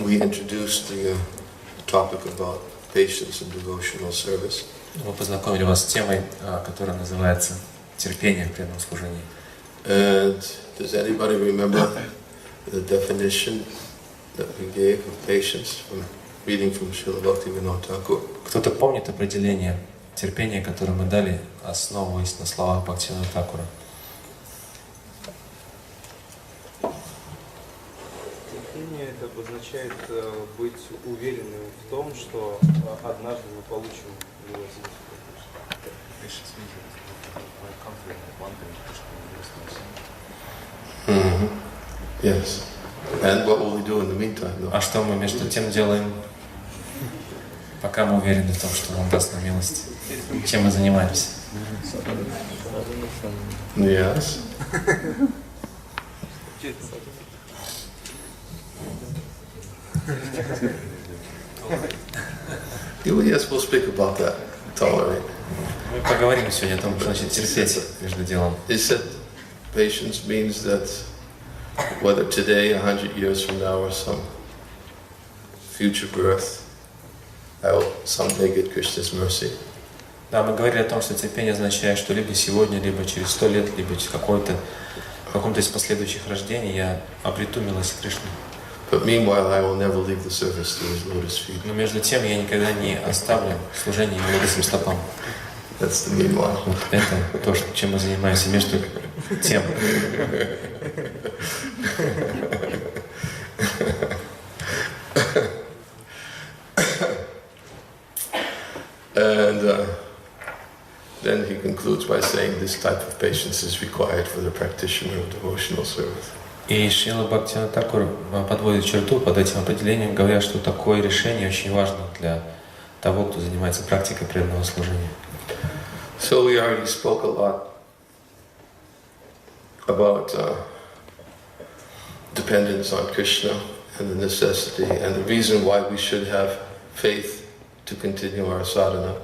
we introduced the topic about patience and devotional service. Мы познакомили вас с темой, которая называется «Терпение в преданном служении». And does anybody remember the definition that we gave of patience from reading from Srila Bhaktivinoda Thakur? Кто-то помнит определение терпения, которое мы дали, основываясь на словах Бхактивинода Thakura? Терпение это обозначает быть уверенным в том, что однажды мы получим милосердие. Yes. And what will we do in the meantime? No? А что мы между тем делаем, пока мы уверены в том, что Он даст нам милость? Чем мы занимаемся? Yes. Yes, we'll speak about that. Tolerate. Мы поговорим сегодня о том, что значит терпеть между делом. He said patience means that whether today, 100 years from now, or some future birth, I will someday get Krishna's mercy. Да, мы говорили о том, что терпение означает, что либо сегодня, либо через 100 лет, либо в каком-то из последующих рождений я обрету милость Кришны. But meanwhile, I will never leave the service to his lotus feet. Но между тем я никогда не оставлю служение его лотосным стопам. That's the meanwhile. Вот это то, чем мы занимаемся между тем. And then he concludes by saying this type of patience is required for the practitioner of devotional service. И Шрила Бхактивинода Thakura подводит черту под этим определением, говоря, что такое решение очень важно для того, кто занимается практикой преданного служения. So we already spoke a lot about dependence on Krishna and the necessity and the reason why we should have faith to continue our sadhana.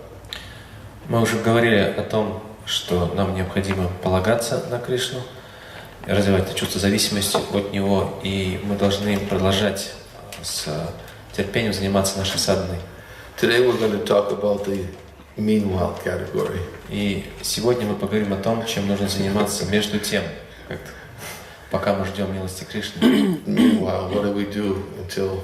Мы уже говорили о том, что нам необходимо полагаться на Кришну, развивать это чувство зависимости от Него, и мы должны продолжать с терпением заниматься нашей садханой. Today we're going to talk about the meanwhile category. И сегодня мы поговорим о том, чем нужно заниматься между тем, пока мы ждем милости Кришны. Meanwhile, what do we do until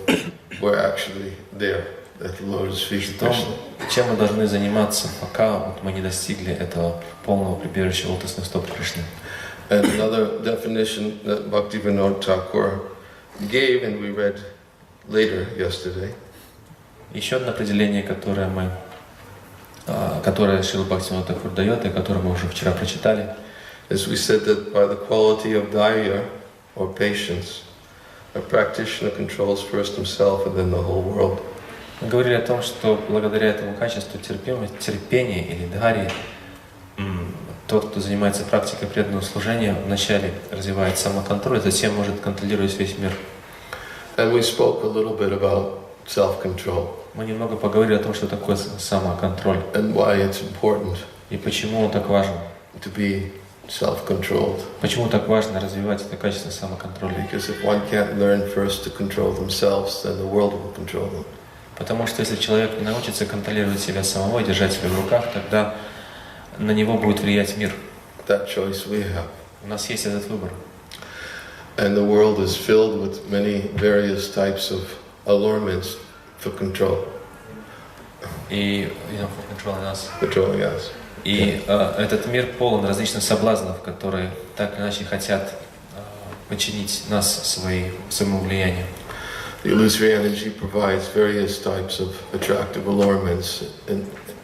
we're actually there at the lotus feet of Krishna? Чем мы должны заниматься, пока мы не достигли этого полного прибежища лотосных стоп Кришны? And another definition that Bhaktivinoda Thakur gave, and we read later yesterday. Еще одно определение, которое Шрила Бхактивинода Thakura дает, и которое мы уже вчера прочитали. As we said that by the quality of daya, or patience, a practitioner controls first himself and then the whole world. Мы говорили о том, что благодаря этому качеству терпения или дхарьи, тот, кто занимается практикой преданного служения, вначале развивает самоконтроль, затем может контролировать весь мир. And we spoke a little bit about self-control. Мы немного поговорили о том, что такое самоконтроль. And why it's important. И почему он так важен. To be self-controlled. Почему так важно развивать это качество самоконтроля? Because if one can't learn first to control themselves, then the world will control them. Потому что если человек не научится контролировать себя самого и держать себя в руках, тогда на него будет влиять мир. That choice we have. У нас есть этот выбор. And the world is filled with many various types of allurements for control. И for controlling us. Controlling us. И этот мир полон различных соблазнов, которые так или иначе хотят подчинить нас своему влиянию. The illusory energy provides various types of attractive allurements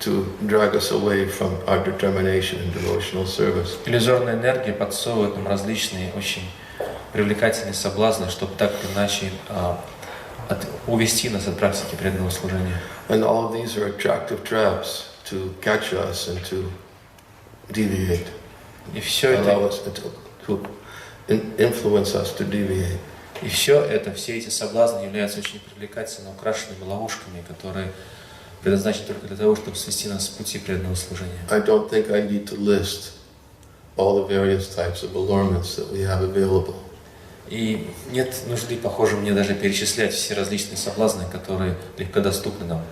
to drag us away from our determination in devotional service. Иллюзорная энергия подсовывает нам различные очень привлекательные соблазны, чтобы так или иначе увести нас от практики преданного служения. And all of these are attractive traps to catch us and to deviate. И все это allow us to influence us to deviate. И все эти соблазны являются очень привлекательно украшенными ловушками, которые предназначены только для того, чтобы свести нас с пути преданного служения. I don't think I need to list all the various types of allurements that we have available. И нет нужды, похоже, мне даже перечислять все различные соблазны, которые легкодоступны нам.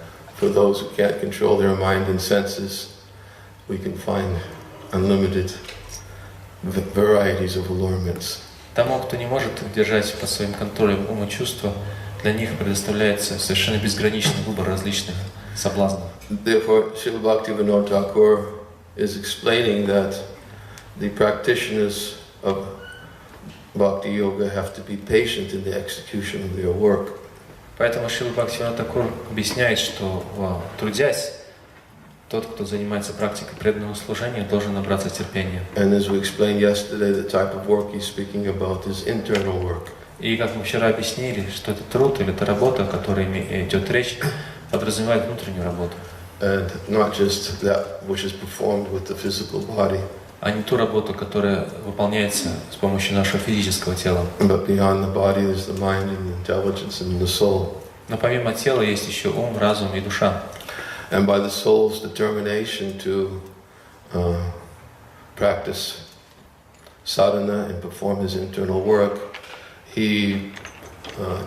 For those who can't control their mind and senses, we can find unlimited varieties of allurements. Тому, кто не может держать под своим контролем ум и чувства, для них предоставляется совершенно безграничный выбор различных соблазнов. Therefore, Srila Bhaktivinoda Thakur is explaining that the practitioners of Bhakti Yoga have to be patient in the execution of their work. Поэтому Шрила Бхактивинода Тхакур объясняет, что трудясь, тот, кто занимается практикой преданного служения, должен набраться терпения. And as we explained yesterday, the type of work he's speaking about is internal work. И как мы вчера объяснили, что это труд или это работа, о которой идет речь, подразумевает внутреннюю работу. And not just that which is performed with the physical body. А не ту работу, которая выполняется с помощью нашего физического тела. But beyond the body is the mind and the intelligence and the soul. Но помимо тела есть еще ум, разум и душа. And by the soul's determination to practice sadhana and perform his internal work, he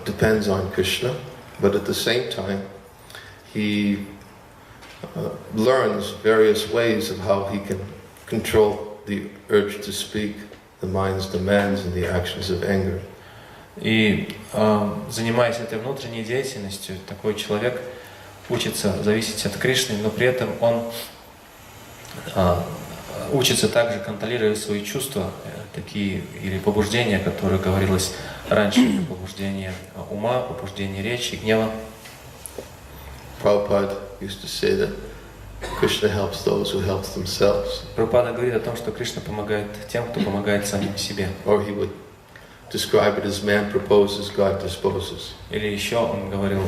depends on Krishna, but at the same time, he learns various ways of how he can control the urge to speak, the mind's demands, and the actions of anger. И занимаясь этой внутренней деятельностью, такой человек учится зависеть от Кришны, но при этом он учится также контролировать свои чувства, такие или побуждения, которые говорилось раньше, побуждение ума, побуждение речи, гнева. Prabhupada used to say that Krishna helps those who help themselves. Прабхупада говорит о том, что Кришна помогает тем, кто помогает самим себе. Or he would describe it as man proposes, God disposes. Или еще он говорил,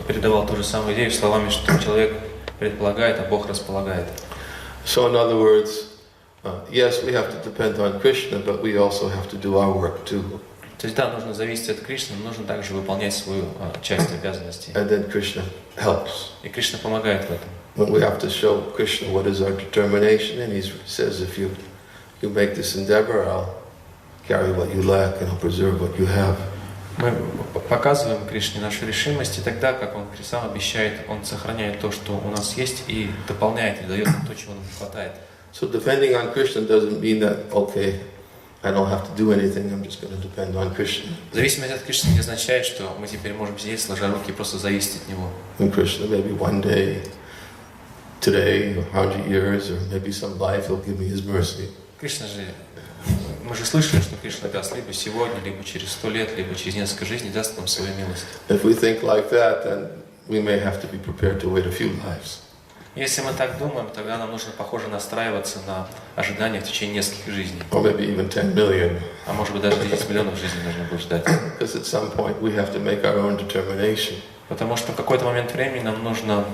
передавал ту же самую идею словами, что человек предполагает, а Бог располагает. So in other words, yes, we have to depend on Krishna, but we also have to do our work too. То есть да, нужно зависеть от Кришны, но нужно также выполнять свою часть обязанностей. And then Krishna helps. И Кришна помогает в этом. But we have to show Krishna what is our determination, and he says, if you make this endeavor, I'll carry what you lack and I'll preserve what you have. Мы показываем Кришне нашу решимость, и тогда, как Он сам обещает, Он сохраняет то, что у нас есть, и дополняет, и дает нам то, чего нам не хватает. So depending on Krishna doesn't mean that, okay, I don't have to do anything, I'm just going to depend on Krishna. Зависимость от Кришны не означает, что мы теперь можем сидеть, сложа руки, и просто зависеть от Него. And Krishna, maybe one day, today, 100 years, or maybe some life, he'll give me his mercy. Кришна же, мы же слышали, что Кришна даст либо сегодня, либо через 100 лет, либо через несколько жизней даст нам свою милость. If we think like that, then we may have to be prepared to wait a few lives. Если мы так думаем, тогда нам нужно, похоже, настраиваться на ожидания в течение нескольких жизней. Or maybe even 10 million. А может быть, даже 10 миллионов жизней нужно будет ждать. Because at some point we have to make our own determination. Потому что в какой-то момент времени нам нужно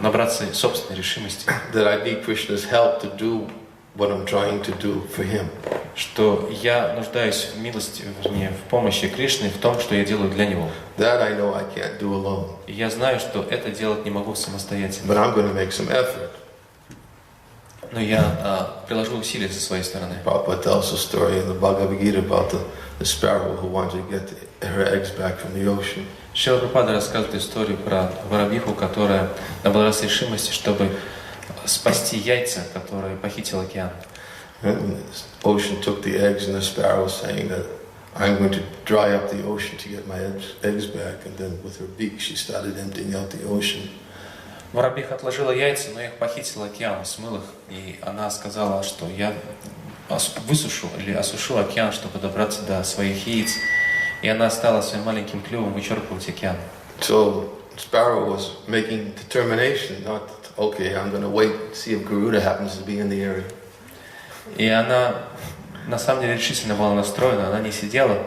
набраться собственной решимости. That I need Krishna's help to do what I'm trying to do for him. Что я нуждаюсь в милости, вернее, в помощи Кришны, в том, что я делаю для Него. That I know I can't do alone. И я знаю, что это делать не могу самостоятельно. But I'm going to make some effort. Но я приложу усилия со своей стороны. Prabhupada tells a story in the Bhagavad-Gitу about the sparrow who wanted to get her eggs back from the ocean. Шрила Прабхупада рассказывает историю про воробьиху, которая набралась решимости, чтобы спасти яйца, которые похитил океан. And the ocean took the eggs, and the sparrow was saying that I'm going to dry up the ocean to get my eggs back. And then with her beak, she started emptying out the ocean. Воробьиха отложила яйца, но их похитил океан, смыл их, и она сказала, что я высушу или осушу океан, чтобы добраться до своих яиц. И она стала своим маленьким клювом вычерпывать океан. So sparrow was making determination, not okay, I'm going to wait and see if Kурирует happens to be in the area. И она на самом деле решительно была настроена, она не сидела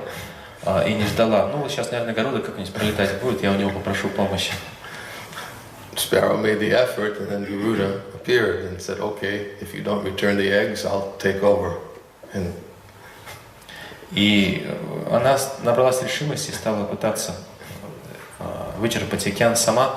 и не ждала. Ну, вот сейчас, наверное, Гаруда как-нибудь пролетать будет, я у него попрошу помощи. Sparrow made the effort, and then Kурирует appeared and said, okay, if you don't return the eggs, I'll take over. And и она набралась решимости и стала пытаться вычерпать океан сама.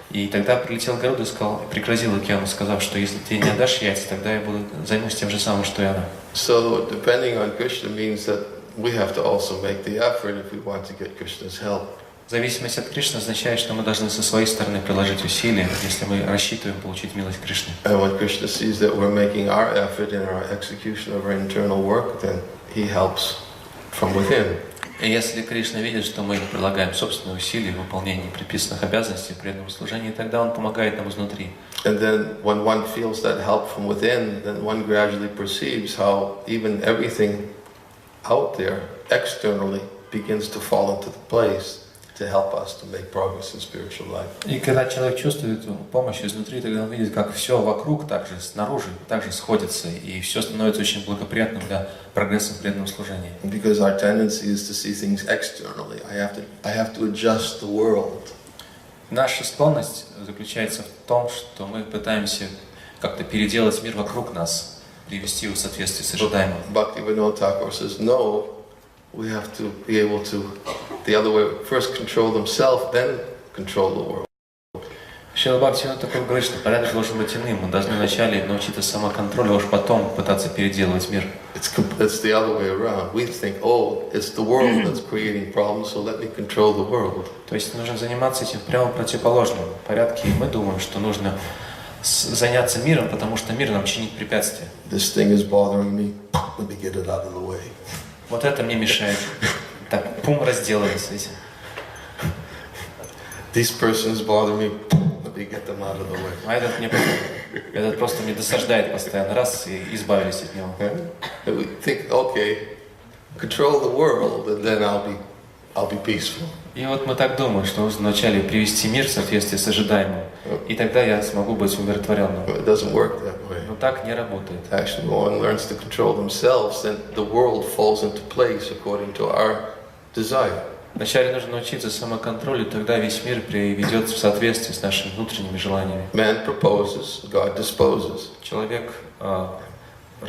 И тогда прилетел Гаруда и сказал, пригрозил океану, сказав, что если ты не отдашь яйца, тогда я займусь тем же самым, что и она. so depending on Krishna means that we have to also make the effort if we want to get Krishna's help. Зависимость от Кришны означает, что мы должны со своей стороны приложить усилия, если мы рассчитываем получить милость Кришны. And when Krishna sees that we're making our effort in our execution of our internal work, then he helps from within. И если Кришна видит, что мы прилагаем собственные усилия в выполнении предписанных обязанностей в преданном служении, тогда Он помогает нам изнутри. And then when one feels that help from within, then one gradually perceives how even everything out there, externally, begins to fall into the place to help us to make progress in spiritual life. И когда человек чувствует эту помощь изнутри, тогда он видит, как все вокруг также снаружи также сходится, и все становится очень благоприятным для прогресса в преданном служении. Because our tendency is to see things externally. I have to adjust the world. Наша склонность заключается в том, что мы пытаемся как-то переделать мир вокруг нас, привести его в соответствие с ожидаемым. Bhaktivinoda says, no, we have to be able to, the other way, first control themselves, then control the world. Шрила Бхактивинода такой говорит, что порядок должен быть иным. Мы должны вначале научиться самоконтролю, а уж потом пытаться переделывать мир. It's the other way around. We think, oh, it's the world that's creating problems, so let me control the world. То есть нужно заниматься этим прямо противоположным порядке. И мы думаем, что нужно заняться миром, потому что мир нам чинит препятствия. This thing is bothering me. Let me get it out of the way. Вот это мне мешает. Так, пум, разделаем с этим. This person is bothering me. Let me get them out of the way. А этот просто мне досаждает постоянно. Раз и избавились от него. And we think, okay, control the world, and then I'll be peaceful. И вот мы так думаем, что нужно вначале привести мир в соответствие с ожидаемым, и тогда я смогу быть умиротворенным. It doesn't work that way. Но так не работает. Actually, when one learns to control themselves, then the world falls into place according to our desire. Вначале нужно научиться самоконтролю, тогда весь мир приведет в соответствие с нашими внутренними желаниями. Man proposes, God disposes. Человек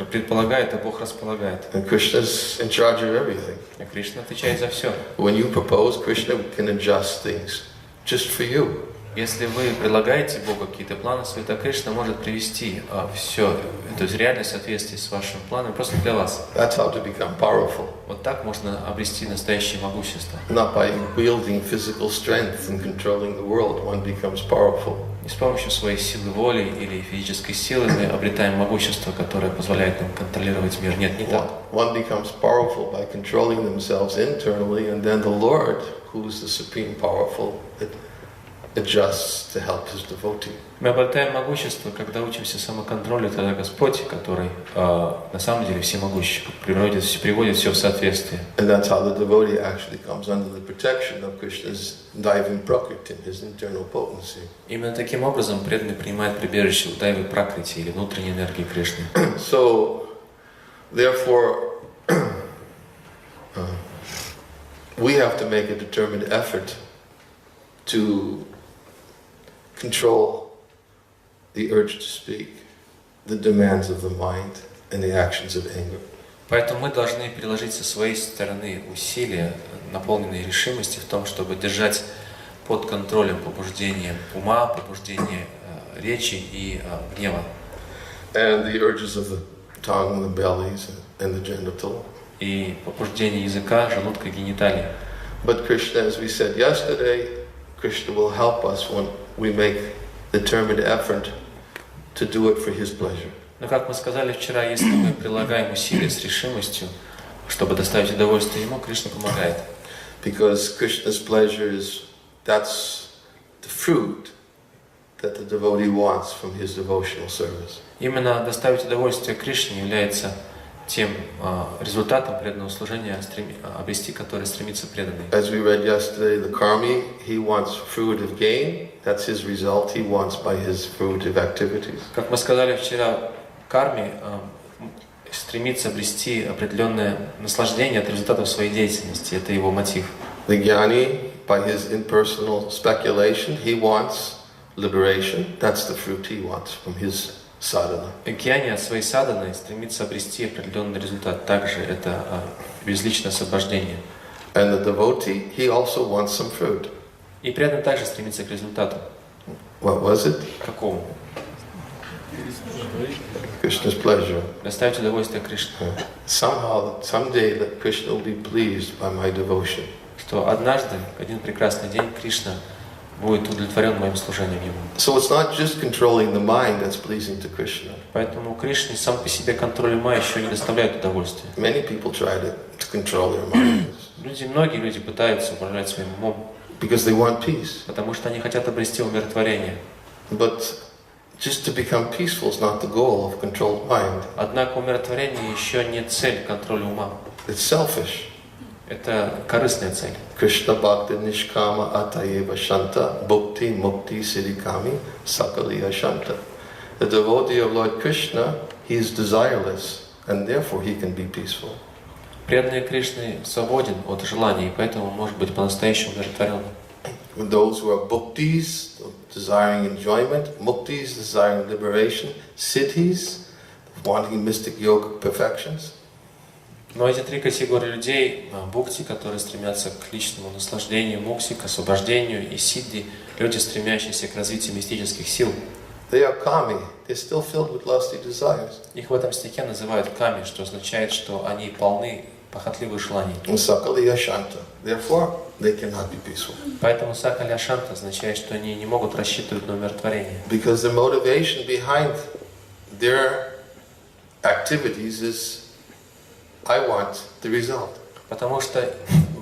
предполагает, а Бог располагает. And Krishna's in charge of everything. А Кришна отвечает за все. When you propose, Krishna can adjust things just for you. Если вы предлагаете Богу какие-то планы, Святой Кришна может привести все, то есть реальное соответствие с вашим планом просто для вас. That's how to become powerful. Вот так можно обрести настоящее могущество. Not by wielding physical strength and controlling the world, one becomes powerful. Не с помощью своей силы воли или физической силы мы обретаем могущество, которое позволяет нам контролировать мир. Нет, не так. One becomes powerful by controlling themselves internally, and then the Lord, who is the supreme powerful, adjusts to help his devotee. Мы обретаем могущество, когда учимся самоконтролю, тогда Господь, который на самом деле всемогущий, приводит все в соответствие. And that's how the devotee actually comes under the protection of Krishna's Daivim Prakriti, his internal potency. Именно таким образом преданный принимает прибежище у Дайвы Пракрити или внутренней энергии Кришны. So, therefore, we have to make a determined effort to control the urge to speak, the demands of the mind, and the actions of anger. Поэтому мы должны приложить со своей стороны усилия, наполненные решимости в том, чтобы держать под контролем побуждение ума, побуждение речи и гнева. And the urges of the tongue, the bellies, and the genital. И побуждение языка, желудка и гениталий. But Krishna, as we said yesterday, Krishna will help us when we make determined effort to do it for His pleasure. Но как мы сказали вчера, если мы прилагаем усилия с решимостью, чтобы доставить удовольствие Ему, Кришна помогает. Because Krishna's pleasure that's the fruit that the devotee wants from his devotional service. Именно доставить удовольствие Кришне является тем результатом преданного служения, обрести который стремится преданный. As we read yesterday, the karmi, he wants fruitive gain. That's his result. He wants by his fruitive activities. Как мы сказали вчера, карми стремится обрести определенное наслаждение от результатов своей деятельности. Это его мотив. The jnani, by his impersonal speculation, he wants liberation. That's the fruit he wants from his sadhana. Гьяни от своей садханы стремится обрести определенный результат. Также это безличное освобождение. And the devotee, he also wants some fruit. И преданный также стремится к результату. What was it? Какому? Krishna's pleasure. Доставить удовольствие Кришне. Somehow, someday, that Krishna will be pleased by my devotion. Что однажды, один прекрасный день, Кришна будет удовлетворен моим служением Ему. So it's not just controlling the mind that's pleasing to Krishna. Поэтому Кришне сам по себе контроль ума еще не доставляет удовольствия. Many people try to control their minds. Многие люди пытаются управлять своим умом, Because they want peace. потому что они хотят обрести умиротворение. But just to become peaceful is not the goal of controlled mind. Однако умиротворение еще не цель контроля ума. It's selfish. Это корыстная цель. Krishna bhakti nishkama atayeva shanta bhukti mukti siddhikami sakaliya shanta. The devotee of Lord Krishna, he is desireless, and therefore he can be peaceful. Преданный Кришны свободен от желаний, и поэтому может быть по-настоящему умиротворенным. Those who are bhuktis, desiring enjoyment, muktis, desiring liberation, siddhis, wanting mystic yoga perfections. Но эти три категории людей, бхукти, которые стремятся к личному наслаждению, мукти, к освобождению, и сиддhi, люди, стремящиеся к развитию мистических сил, They are kami. They're still filled with lusty desires. их в этом стихе называют ками, что означает, что они полны похотливых желаний. And sakaliya shanta. Therefore, they cannot be peaceful. Поэтому сакаля шанта означает, что они не могут рассчитывать на умиротворение. Because the motivation behind their activities is, I want the result. Потому что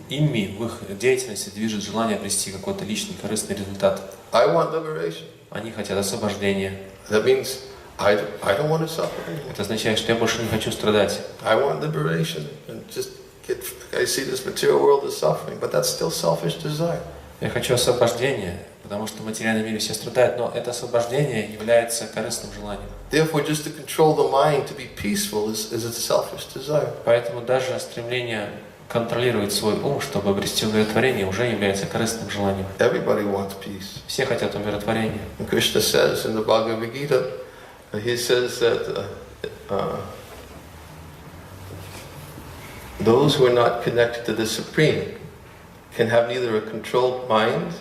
ими, в их деятельности движет желание обрести какой-то личный корыстный результат. I want liberation. Они хотят освобождения. That means I don't want to suffer anymore. Это означает, что я больше не хочу страдать. I want liberation and just get. I see this material world as suffering, but that's still selfish desire. Я хочу освобождения, потому что в материальном мире все страдают, но это освобождение является корыстным желанием. Therefore, just to control the mind to be peaceful is a selfish desire. Поэтому даже стремление контролировать свой ум, чтобы обрести умиротворение, уже является корыстным желанием. Everybody wants peace. Все хотят умиротворения. And Krishna says in the Bhagavad-Gita, he says that those who are not connected to the Supreme can have neither a controlled mind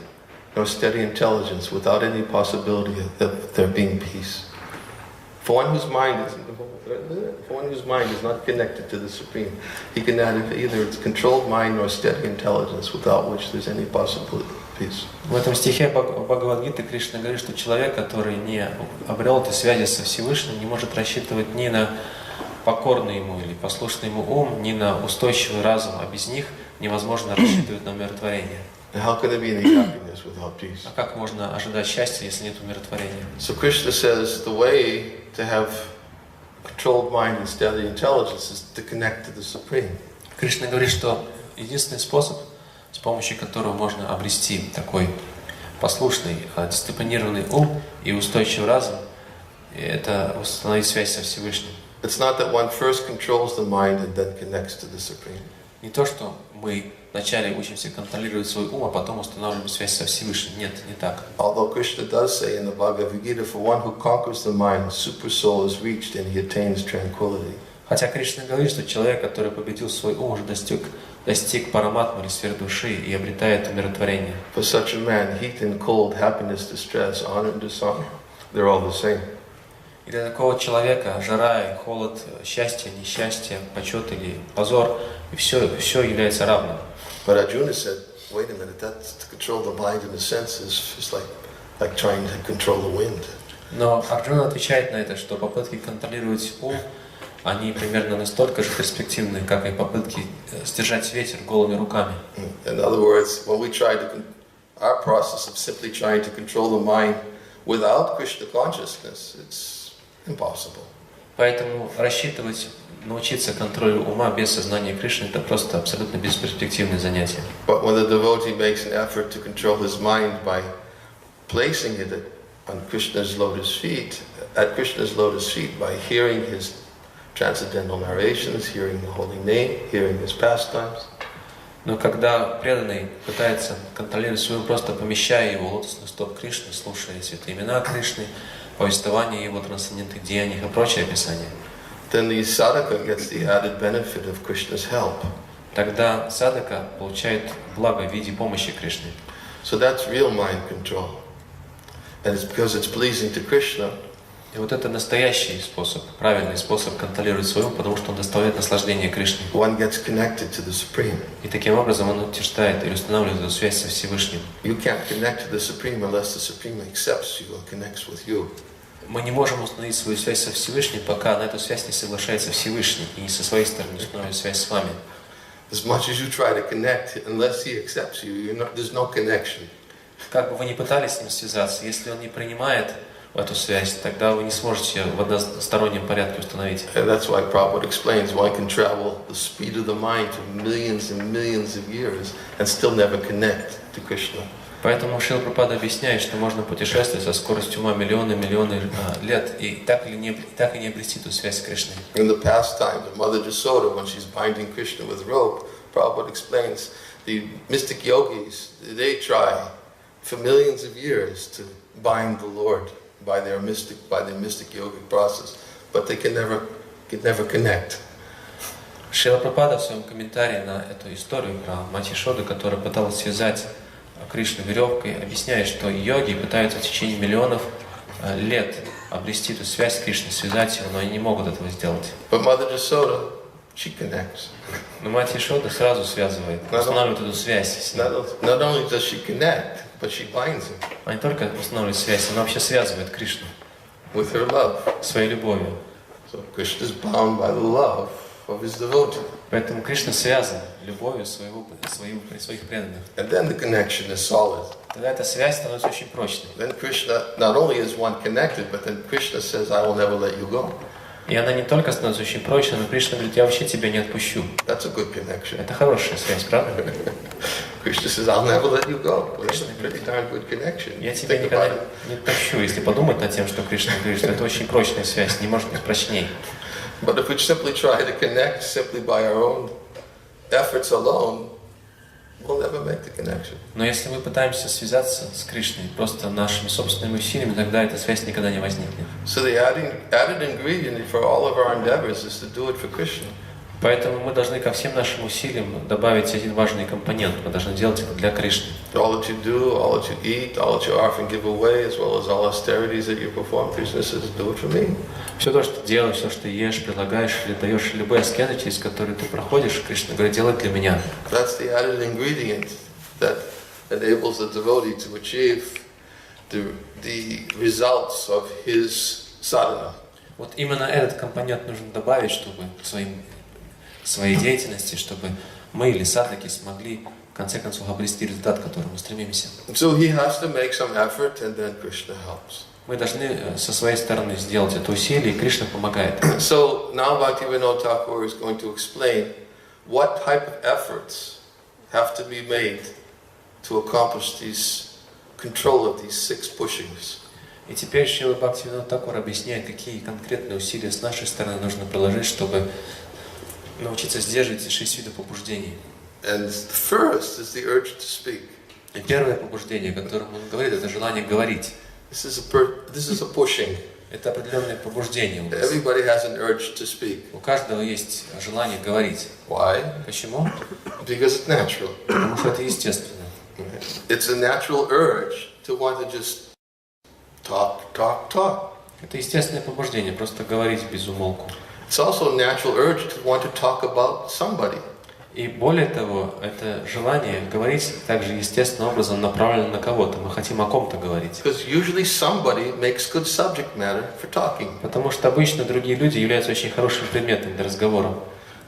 nor steady intelligence without any possibility of there being peace. For one whose mind is not connected to the Supreme, he can have either its controlled mind nor steady intelligence without which there's any possibility of peace. В этом стихе Бхагавад-Гиты Кришна говорит, что человек, который не обрел этой связи со Всевышним, не может рассчитывать ни на покорный ему или послушный ему ум, ни на устойчивый разум, а без них невозможно рассчитывать на умиротворение. How can there be any happiness without peace? А как можно ожидать счастья, если нет умиротворения? So Krishna says the way to have controlled mind and steady intelligence is to connect to the Supreme. Кришна говорит, что единственный способ, с помощью которого можно обрести такой послушный, дисциплинированный ум и устойчивый разум, это установить связь со Всевышним. It's not that one first controls the mind and then connects to the Supreme. Не то, что мы вначале учимся контролировать свой ум, а потом устанавливаем связь со Всевышним. Нет, не так. Although Krishna does say in the Bhagavad-Gita, for one who conquers the mind, super soul is reached and he attains tranquility. Хотя Кришна говорит, что человек, который победил свой ум, уже достиг параматмы или сферы души и обретает умиротворение. For such a man, heat and cold, happiness, distress, honor and dishonor, they're all the same. И для такого человека жара и холод, счастье, несчастье, почет или позор, и все является равным. But Arjuna said, wait a minute, that's to control the mind and the senses is like trying to control the wind. Но Арджуна отвечает на это, что попытки контролировать ум, они примерно настолько же перспективны, как и попытки сдержать ветер голыми руками. In other words, when we try to, our process of simply trying to control the mind without Krishna consciousness, it's impossible. Поэтому рассчитывать, научиться контролю ума без сознания Кришны — это просто абсолютно бесперспективное занятие. But when the devotee makes an effort to control his mind by placing it on Krishna's lotus feet, at Krishna's lotus feet, by hearing his transcendental narrations, hearing the holy name, hearing his pastimes. Но когда преданный пытается контролировать свой ум, просто помещая его в лотосных стоп Кришны, слушая святые имена Кришны, повествование его трансцендентных деяниях и прочее описание, then the sadhaka gets the added benefit of Krishna's help. Тогда садака получает благо в виде помощи Кришны. So that's real mind control. And it's because it's pleasing to Krishna И вот это настоящий способ, правильный способ контролировать свой ум, потому что он доставляет наслаждение Кришне. One gets connected to the Supreme. И таким образом он утверждает или устанавливает эту связь со Всевышним. You can't connect to the Supreme unless the Supreme accepts you and connects with you. Мы не можем установить свою связь со Всевышним, пока на эту связь не соглашается Всевышний и не со своей стороны устанавливает связь с вами. As much as you try to connect, unless he accepts you, there's no connection. Как бы вы ни пытались с ним связаться, если он не принимает эту связь, тогда вы не сможете в одностороннем порядке установить. And that's why Prabhupada explains one can travel the speed of the mind for millions and millions of years and still never connect to Krishna. Поэтому Шрила Прабхупада объясняет, что можно путешествовать со скоростью ума миллионы лет и так и не обрести эту связь с Кришной. In the pastime of Mother Jasoda, when she's binding Krishna with rope, Prabhupada explains the mystic yogis, they try for millions of years to bind the Lord by their mystic yogic process, but they can never connect. Шрила Прабхупада в своем комментарии на эту историю про мать Яшоду, которая пыталась связать Кришну веревкой, объясняет, что йоги пытаются в течение миллионов лет обрести эту связь с Кришной, связать его, но они не могут этого сделать. But Mother Jasoda, she connects. Но мать Яшода сразу связывает, устанавливает эту связь с ним. Not only does she connect, but she binds him. Она не только устанавливает связь, она вообще связывает Кришну with her love. Своей любовью. So Krishna is bound by the love of his devotee. Поэтому Кришна связан любовью своих преданных. And then the connection is solid. Тогда эта связь становится очень прочной. Then Krishna not only is one connected, but then Krishna says, "I will never let you go." И она не только становится очень прочной, но Кришна говорит, я вообще тебя не отпущу. That's a good connection. Это хорошая связь, правда? Krishna says, "I'll never let you go." Well, that's a pretty darn good connection. Я тебя никогда не отпущу, если подумать над тем, что Кришна говорит, что это очень прочная связь, не может быть прочней. But if we simply try to connect simply by our own efforts alone, we'll never make the connection. Но если мы пытаемся связаться с Кришной просто нашими собственными усилиями, тогда эта связь никогда не возникнет. So the added ingredient for all of our endeavors is to do it for Krishna. Поэтому мы должны ко всем нашим усилиям добавить один важный компонент. Мы должны делать это для Кришны. All that you do, all that you eat, all that you offer and give away, as well as all austerities that you perform, Krishna says, "Do it for me." Все то, что делаешь, все, что ешь, предлагаешь или даешь, любые аскезы, через которые ты проходишь, Кришна говорит, делай для меня. That's the added ingredient that enables the devotee to achieve the results of his sadhana. Вот именно этот компонент нужно добавить, чтобы своей деятельности, чтобы мы или садхаки смогли в конце концов обрести результат, к которому мы стремимся. So he has to make some effort, and then Krishna helps. Мы должны со своей стороны сделать это усилие, и Кришна помогает. So now Bhaktivinoda Thakur is going to explain what type of efforts have to be made to accomplish control of these 6 pushings. И теперь Шрила Бхактивинода Тхакур объясняет, какие конкретные усилия с нашей стороны нужно приложить, чтобы научиться сдерживать эти 6 видов побуждений. And first is the urge to speak. И первое побуждение, о котором он говорит, это желание говорить. This is a pushing. Это определенное побуждение у нас. Everybody has an urge to speak. У каждого есть желание говорить. Why? Почему? Because it's natural. Потому что это естественно. It's a natural urge to want to just talk. Это естественное побуждение, просто говорить без умолку. It's also a natural urge to want to talk about somebody. И более того, это желание говорить также естественным образом направлено на кого-то. Мы хотим о ком-то говорить. Because usually somebody makes good subject matter for talking. Потому что обычно другие люди являются очень хорошим предметом для разговора.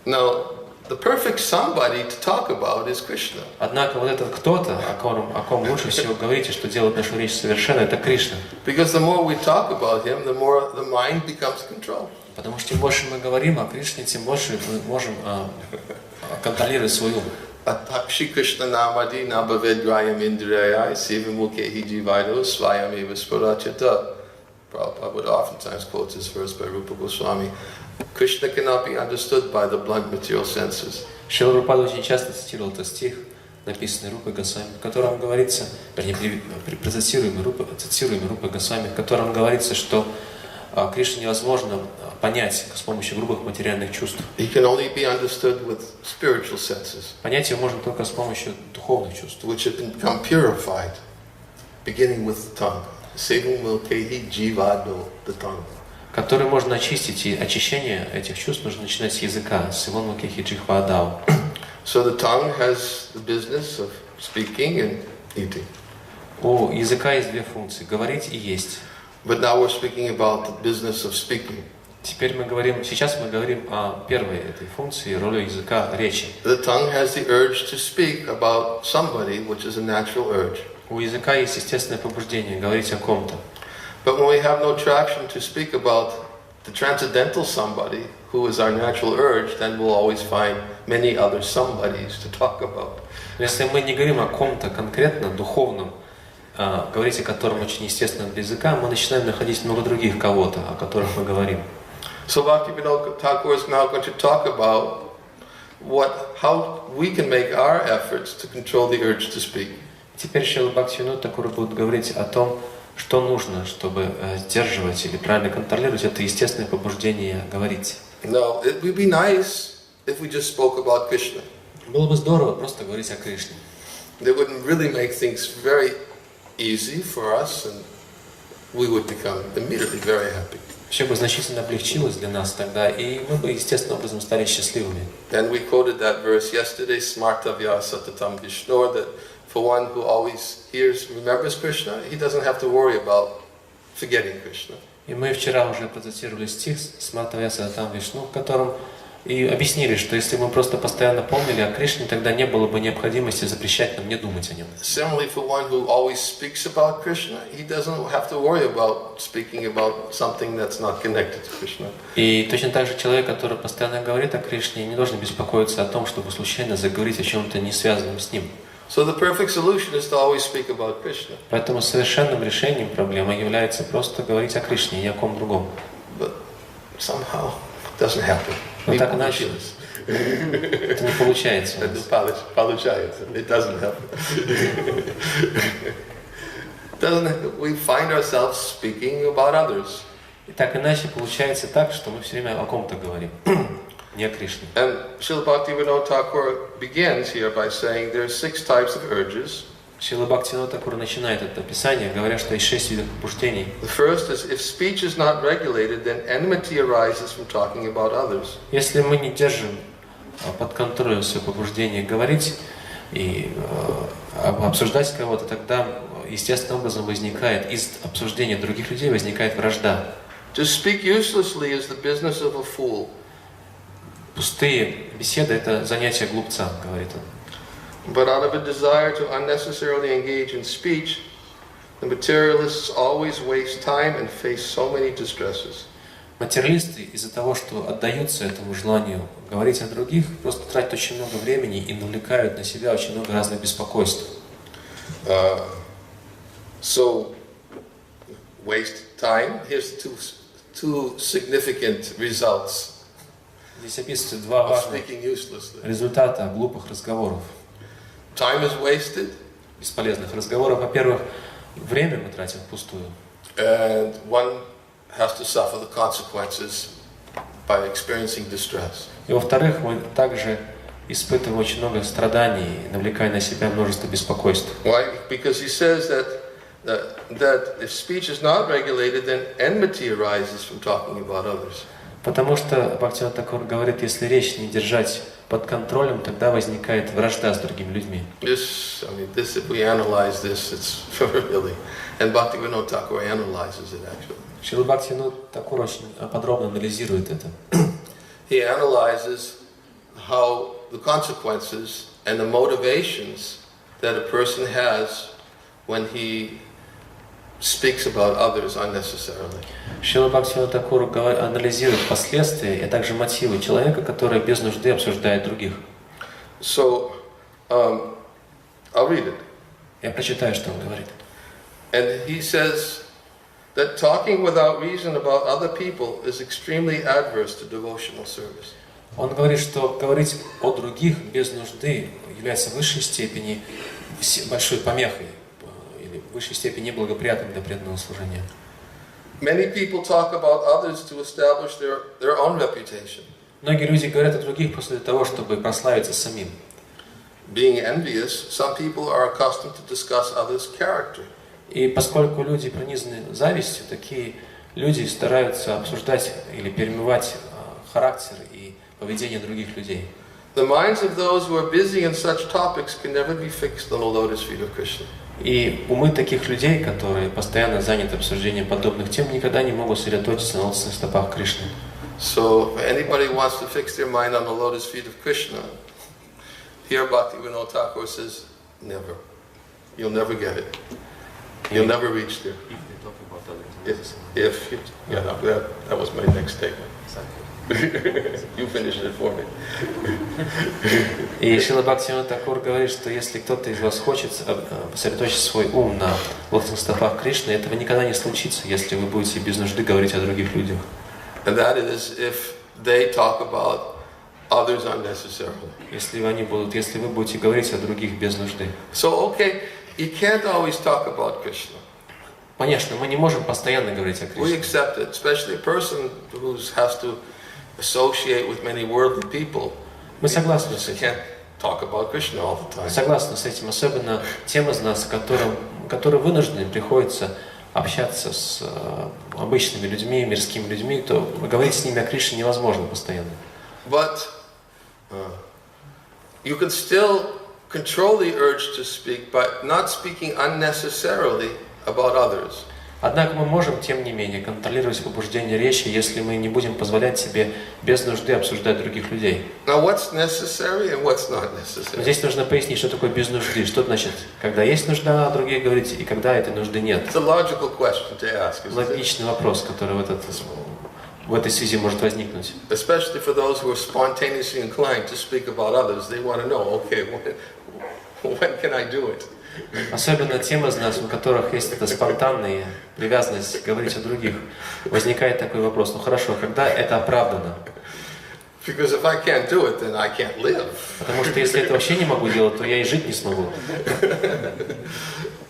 Now, the perfect somebody to talk about is Krishna. Однако вот этот кто-то, о ком лучше всего говорить и что делает нашу речь совершенно, это Кришна. Because the more we talk about him, the more the mind becomes controlled. Потому что чем больше мы говорим о Кришне, тем больше мы можем контролировать свой ум. Shri Krishna namadi nabhavedrayam indrayai sivamukhehi jivaido svayam eva spurachata. Prabhupada would oftentimes quote this verse by Rupa Goswami. Krishna cannot be understood by the blunt material senses. Шрила Прабхупада очень часто цитировал этот стих, написанный Рупой Госвами, в котором говорится, цитируемый Рупой Госвами, в котором говорится, что Кришну невозможно понять с помощью грубых материальных чувств. He can only be understood with spiritual senses. Понять его можно только с помощью духовных чувств, Which have become purified, beginning with the tongue. Sevumulkehi jivado, the tongue. Который можно очистить, и очищение этих чувств нужно начинать с языка, с ивонмукехи джихвадао. So the tongue has the business of speaking and eating. У языка есть две функции: говорить и есть. But now we're speaking about the business of speaking. Сейчас мы говорим о первой этой функции, роли языка речи. The tongue has the urge to speak about somebody, which is a natural urge. У языка есть естественное побуждение говорить о ком-то. But when we have no traction to speak about the transcendental somebody, who is our natural urge, then we'll always find many other somebodies to talk about. Если мы не говорим о ком-то конкретно, духовном, говорить о котором очень естественно для языка, мы начинаем находить много других кого-то, о которых мы говорим. So Bhaktivinoda Thakur is now going to talk about how we can make our efforts to control the urge to speak. Теперь Шрила Бхактивинода Тхакур будет говорить о том, что нужно, чтобы сдерживать или правильно контролировать это естественное побуждение говорить. Now, it would be nice if we just spoke about Krishna. Было бы здорово просто говорить о Кришне. It would really make things very easy for us, and we would become immediately very happy. Все бы значительно облегчилось для нас тогда, и мы бы естественным образом стали счастливыми. And we quoted that verse yesterday, Smartavya Satatam Vishnu, that for one who always remembers Krishna, he doesn't have to worry about forgetting Krishna. И мы вчера уже процитировали стих Смартавья Сататам Вишну, в котором и объяснили, что если мы просто постоянно помнили о Кришне, тогда не было бы необходимости запрещать нам не думать о нем. Similarly, for one who always speaks about Krishna, he doesn't have to worry about speaking about something that's not connected to Krishna. И точно так же человек, который постоянно говорит о Кришне, не должен беспокоиться о том, чтобы случайно заговорить о чем-то не связанном с ним. So the perfect solution is to always speak about Krishna. Поэтому совершенным решением проблемы является просто говорить о Кришне и ни о ком другом. But somehow it doesn't happen. Но так иначе это не получается. It doesn't happen. We find ourselves speaking about others. И так иначе получается так, что мы все время о ком-то говорим, не о Кришне. And Srila Bhaktivinoda Thakur begins here by saying there are 6 types of urges. Шрила Бхактивинода Тхакур начинает это описание, говоря, что есть 6 видов побуждений. The first is if speech is not regulated, then enmity arises from talking about others. Если мы не держим под контролем свое побуждение говорить и обсуждать кого-то, тогда естественным образом возникает из обсуждения других людей возникает вражда. To speak uselessly is the business of a fool. Пустые беседы — это занятие глупца, говорит он. But out of a desire to unnecessarily engage in speech, the materialists always waste time and face so many distresses. Материалисты из-за того, что отдаются этому желанию говорить о других, просто тратят очень много времени и навлекают на себя очень много разных беспокойств. So, waste time. Here's two significant results Здесь описываются два of важных speaking uselessly. результата глупых разговоров. Time is wasted. Бесполезных разговоров. Во-первых, время мы тратим впустую. And one has to suffer the consequences by experiencing distress. И во-вторых, мы также испытываем очень много страданий, навлекая на себя множество беспокойств. Why? Because he says that if speech is not regulated, then enmity arises from talking about others. Потому что Бхактивинода Тхакур говорит, если речь не держать под контролем, тогда возникает вражда с другими людьми. If we analyze this, it's really, and Bhaktivinoda Thakur analyzes it actually. Шрила Бхактивинода Тхакур очень подробно анализирует это. He analyzes how the consequences and the motivations that a person has when he speaks about others unnecessarily. Шрила Бхактивинода Тхакур анализирует последствия и также мотивы человека, который без нужды обсуждает других. So, I'll read it. Я прочитаю, что он говорит. And he says that talking without reason about other people is extremely adverse to devotional service. Он говорит, что говорить о других без нужды является в высшей степени большой помехой или в высшей степени неблагоприятным для преданного служения. Many people talk about others to establish their own reputation. Многие люди говорят о других после того, чтобы прославиться самим. Being envious, some people are accustomed to discuss others' character. И поскольку люди пронизаны завистью, такие люди стараются обсуждать или перемывать характер и поведение других людей. The minds of those who are busy in such topics can never be fixed on the lotus feet of Krishna. И умы таких людей, которые постоянно заняты обсуждением подобных тем, никогда не могут сосредоточиться на лотосных стопах Кришны. So, if anybody wants to fix their mind on the lotus feet of Krishna, here Bhaktivinoda Thakur says, never. You'll never get it. You'll never reach there. If they talk about other That was my next statement. You finished it for me. И Шрила Бхактивинода Тхакур говорит, что если кто-то из вас хочет сосредоточить свой ум на лотосных стопах Кришны, этого никогда не случится, если вы будете без нужды говорить о других людях. And that is if they talk about others unnecessarily. Если вы будете говорить о других без нужды. So, okay, you can't always talk about Krishna. Конечно, мы не можем постоянно говорить о We Кришне. accept it, especially a person who has to associate with many worldly people. Мы согласны с You этим. can't talk about Krishna all the time. Согласны с этим, особенно тем из нас, которые вынуждены приходится общаться с обычными людьми, мирскими людьми, то говорить с ними о Кришне невозможно постоянно. But you can still control the urge to speak, but not speaking unnecessarily about others. Однако мы можем, тем не менее, контролировать побуждение речи, если мы не будем позволять себе без нужды обсуждать других людей. Now, what's necessary and what's not Но necessary? здесь нужно пояснить, что такое без нужды. Что значит, когда есть нужда о других говорить, и когда этой нужды нет. It's a logical question to ask, isn't it? Логичный вопрос, который в этой связи может возникнуть. Especially for those who are spontaneously inclined to speak about others, they want to know, okay, when can I do it? Особенно тем из нас, у которых есть эта спонтанная привязанность говорить о других, возникает такой вопрос: ну хорошо, когда это оправдано? Because if I can't do it, then I can't live. Потому что если это вообще не могу делать, то я и жить не смогу.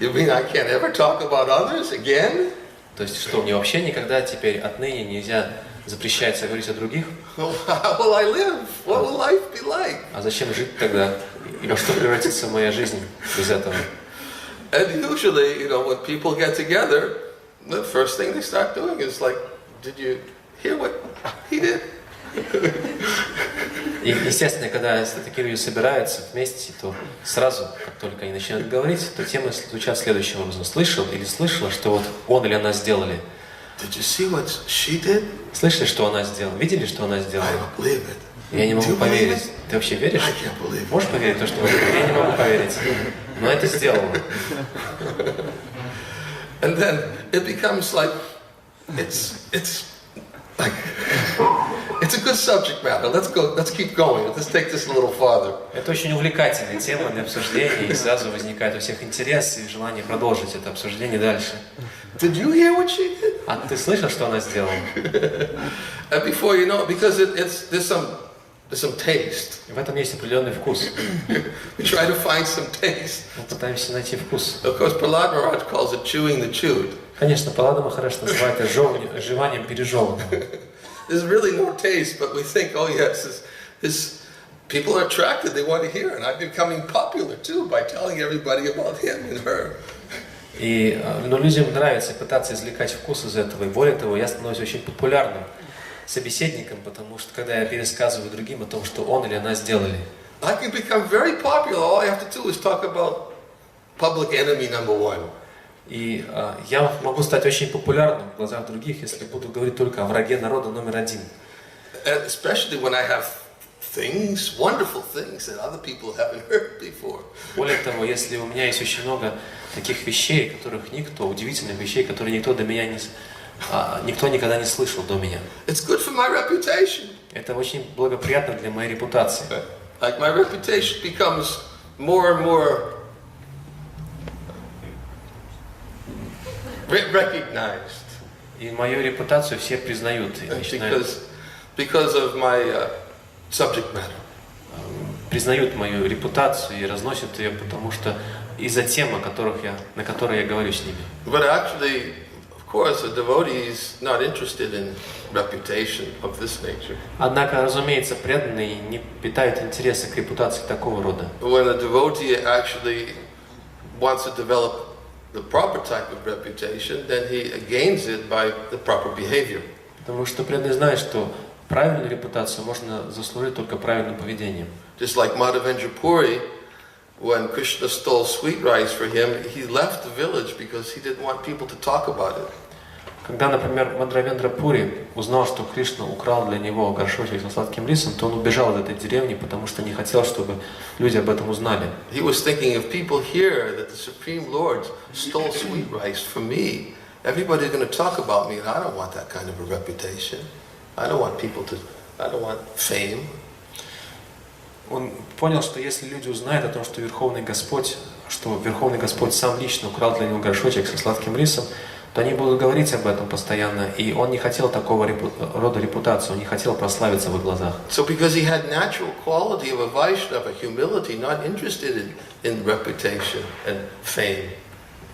You mean I can't ever talk about others again? То есть что, мне вообще никогда теперь отныне нельзя запрещается говорить о других? How will I live? What will life be like? А зачем жить тогда? И во что превратится моя жизнь без этого? And usually, when people get together, the first thing they start doing is like, did you hear what he did? И, естественно, когда такие люди собираются вместе, то сразу, как только они начинают говорить, то темы звучат следующим образом. Слышал или слышала, что вот он или она сделали? Did you see what she did? Слышали, что она сделала? Видели, что она сделала? I don't believe it. Я не могу Do you believe поверить. it? Ты вообще веришь? I can't believe it. Можешь поверить в то, что она сделала? Я не могу поверить. Но это сделала. And then it becomes like, it's like, it's a good subject matter. Let's keep going. Let's take this a little farther. Это очень увлекательная тема для обсуждения, и сразу возникает у всех интерес и желание продолжить это обсуждение дальше. Did you hear what she did? А ты слышал, что она сделала? And before you know it, because there's some taste. В этом есть определенный вкус. We try to find some taste. Мы пытаемся найти вкус. Of course, Prahlad Maharaj calls it chewing the chewed. Конечно, Пралада Махарадж называет это жеванием пережеванного. There's really no taste, but we think, oh yes, this people are attracted, they want to hear, and I'm becoming popular too by telling everybody about him and her. Но людям нравится пытаться извлекать вкус из этого, и более того, я становлюсь очень популярным собеседником, потому что когда я пересказываю другим о том, что он или она сделали, I can become very popular. All I have to do is talk about public enemy number one. и я могу стать очень популярным в глазах других, если буду говорить только о враге народа номер один. And especially when I have things, wonderful things that other people haven't heard before. Более того, если у меня есть очень много таких вещей, удивительных вещей, которые никто никогда не слышал до меня. It's good for my reputation. Это очень благоприятно для моей репутации. Like my reputation becomes more and more recognized И мою репутацию все признают и начинают because of my subject matter. Признают мою репутацию и разносят ее, потому что из-за тем, на которые я говорю с ними. But actually, of course, a devotee is not interested in reputation of this nature. Однако, разумеется, преданные не питают интереса к репутации такого рода. When a devotee actually wants to develop the proper type of reputation, then he gains it by the proper behavior. Потому что преданный знает, что правильную репутацию можно заслужить только правильным поведением. Just like Madhavendra Puri, when Krishna stole sweet rice for him, he left the village because he didn't want people to talk about it. Когда, например, Мадхавендра Пури узнал, что Кришна украл для него горшочек со сладким рисом, то он убежал из этой деревни, потому что не хотел, чтобы люди об этом узнали. He was thinking, if people hear that the Supreme Lord stole sweet rice from me, everybody's going to talk about me, and I don't want that kind of a reputation. I don't want fame. Он понял, что если люди узнают о том, что Верховный Господь сам лично украл для него горшочек со сладким рисом, то они будут говорить об этом постоянно, и он не хотел такого рода репутации, он не хотел прославиться в их глазах. So because he had natural quality of a Vaishnava, humility, not interested in reputation and fame,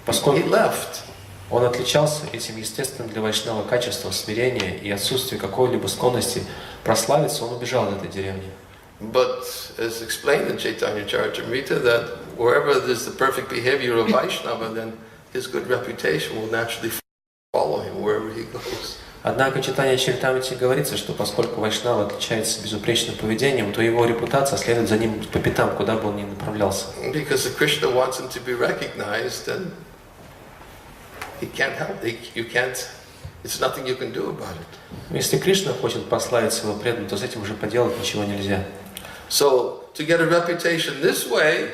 he left. Он отличался этим естественным для вайшнава качеством смирения и отсутствия какой-либо склонности прославиться, он убежал из этой деревни. But as explained in Chaitanya Charitamrita, that wherever there's the perfect behavior of Vaishnava, then his good reputation will naturally follow him wherever he goes. Однако в Чайтанья Чаритамрите говорится, что поскольку вайшнава отличается безупречным поведением, то его репутация следует за ним по пятам, куда бы он ни направлялся. Because if Krishna wants him to be recognized, then he can't help it. It's nothing you can do about it. Если Кришна хочет прославить своего преданного, то с этим уже поделать ничего нельзя. So to get a reputation this way,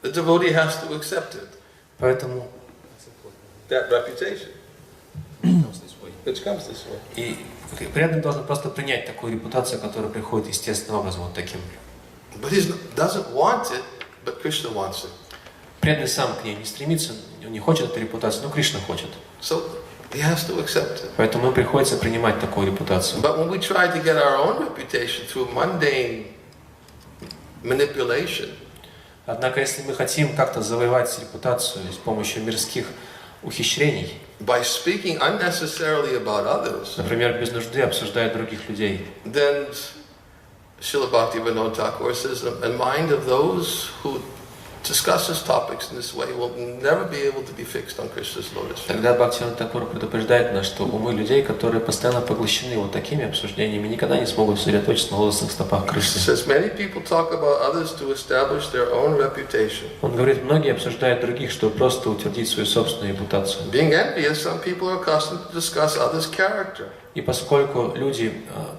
the devotee has to accept it. Поэтому that reputation. It comes this way. И преданный должен просто принять такую репутацию, которая приходит естественным образом, вот таким. But he doesn't want it, but Krishna wants it. Преданный сам к ней не стремится, он не хочет этой репутации, но Кришна хочет. So he has to accept it. Поэтому ему приходится принимать такую репутацию. But when we try to get our own reputation through mundane manipulation, однако, если мы хотим как-то завоевать репутацию с помощью мирских ухищрений, by speaking unnecessarily about others, например, без нужды обсуждая других людей, then Srila Bhaktivinoda Thakur says, a mind of those who discusses topics in this way will never be able to be fixed on Krishna's lotus feet. Тогда Бхактивиданта Тхакур предупреждает нас, что умы людей, которые постоянно поглощены вот такими обсуждениями, никогда не смогут сосредоточиться на лотосных стопах Кришны. Says many people talk about others to establish their own reputation. Он говорит, многие обсуждают других, чтобы просто утвердить свою собственную репутацию. Being envious, some people are accustomed to discuss others' character. И поскольку люди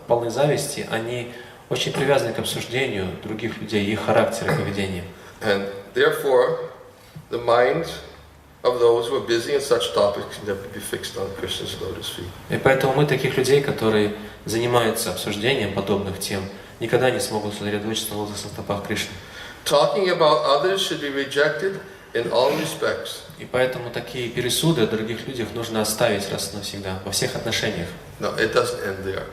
полны зависти, они очень привязаны к обсуждению других людей, их характера и поведения. And therefore, the mind of those who are busy in such topics can never be fixed on Krishna's lotus feet. И поэтому мы таких людей, которые занимаются обсуждением подобных тем, никогда не смогут сосредоточиться на лотосных стопах Кришны. Talking about others should be rejected in all respects. И поэтому такие пересуды о других людях нужно оставить раз и навсегда, во всех отношениях. No, it doesn't end there.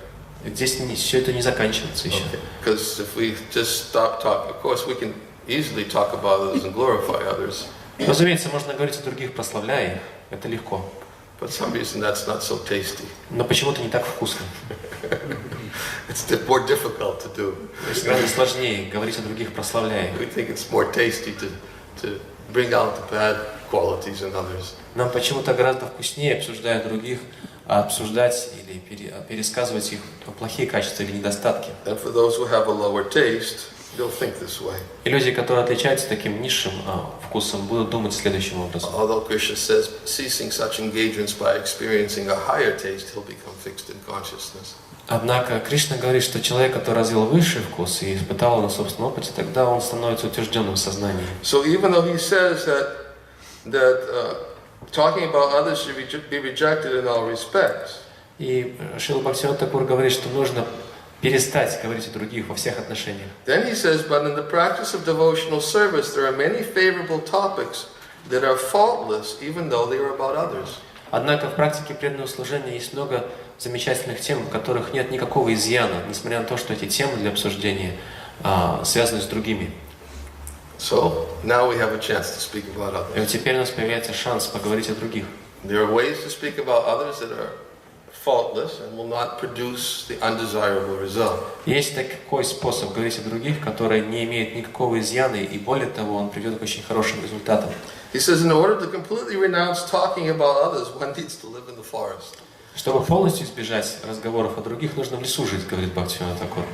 Здесь все это не заканчивается еще. Because if we just stop talking, of course we can easily talk about others and glorify others. Разумеется, можно говорить о других, прославляя их. Это легко. But for some reason that's not so tasty. Но почему-то не так вкусно. It's more difficult to do. То есть гораздо сложнее говорить о других, прославляя их. We think it's more tasty to bring out the bad qualities in others. Нам почему-то гораздо вкуснее, обсуждая других, обсуждать или пересказывать их плохие качества или недостатки. And for those who have a lower taste, they'll think this way. И люди, которые отличаются таким низшим вкусом, будут думать следующим образом. Although Krishna says, ceasing such engagements by experiencing a higher taste, he'll become fixed in consciousness. Однако Кришна говорит, что человек, который развил высший вкус и испытал его на собственном опыте, тогда он становится утвержденным в сознании. So even though he says that talking about others should be rejected in all respects, и Шрила Бхактивиданта Тхакур говорит, что нужно перестать говорить о других во всех отношениях. then he says, but in the practice of devotional service, there are many favorable topics that are faultless, even though they are about others. Однако в практике преданного служения есть много замечательных тем, в которых нет никакого изъяна, несмотря на то, что эти темы для обсуждения связаны с другими. So now we have a chance to speak about И вот others. теперь у нас появляется шанс поговорить о других. There are ways to speak about others that are faultless and will not produce the undesirable result. Есть такой способ говорить о других, который не имеет никакого изъяна, и более того, он приведет к очень хорошим результатам. He says, in order to completely renounce talking about others, one needs to live in the forest. Чтобы полностью избежать разговоров о других, нужно в лесу жить, говорит Бхактивиданта Такур.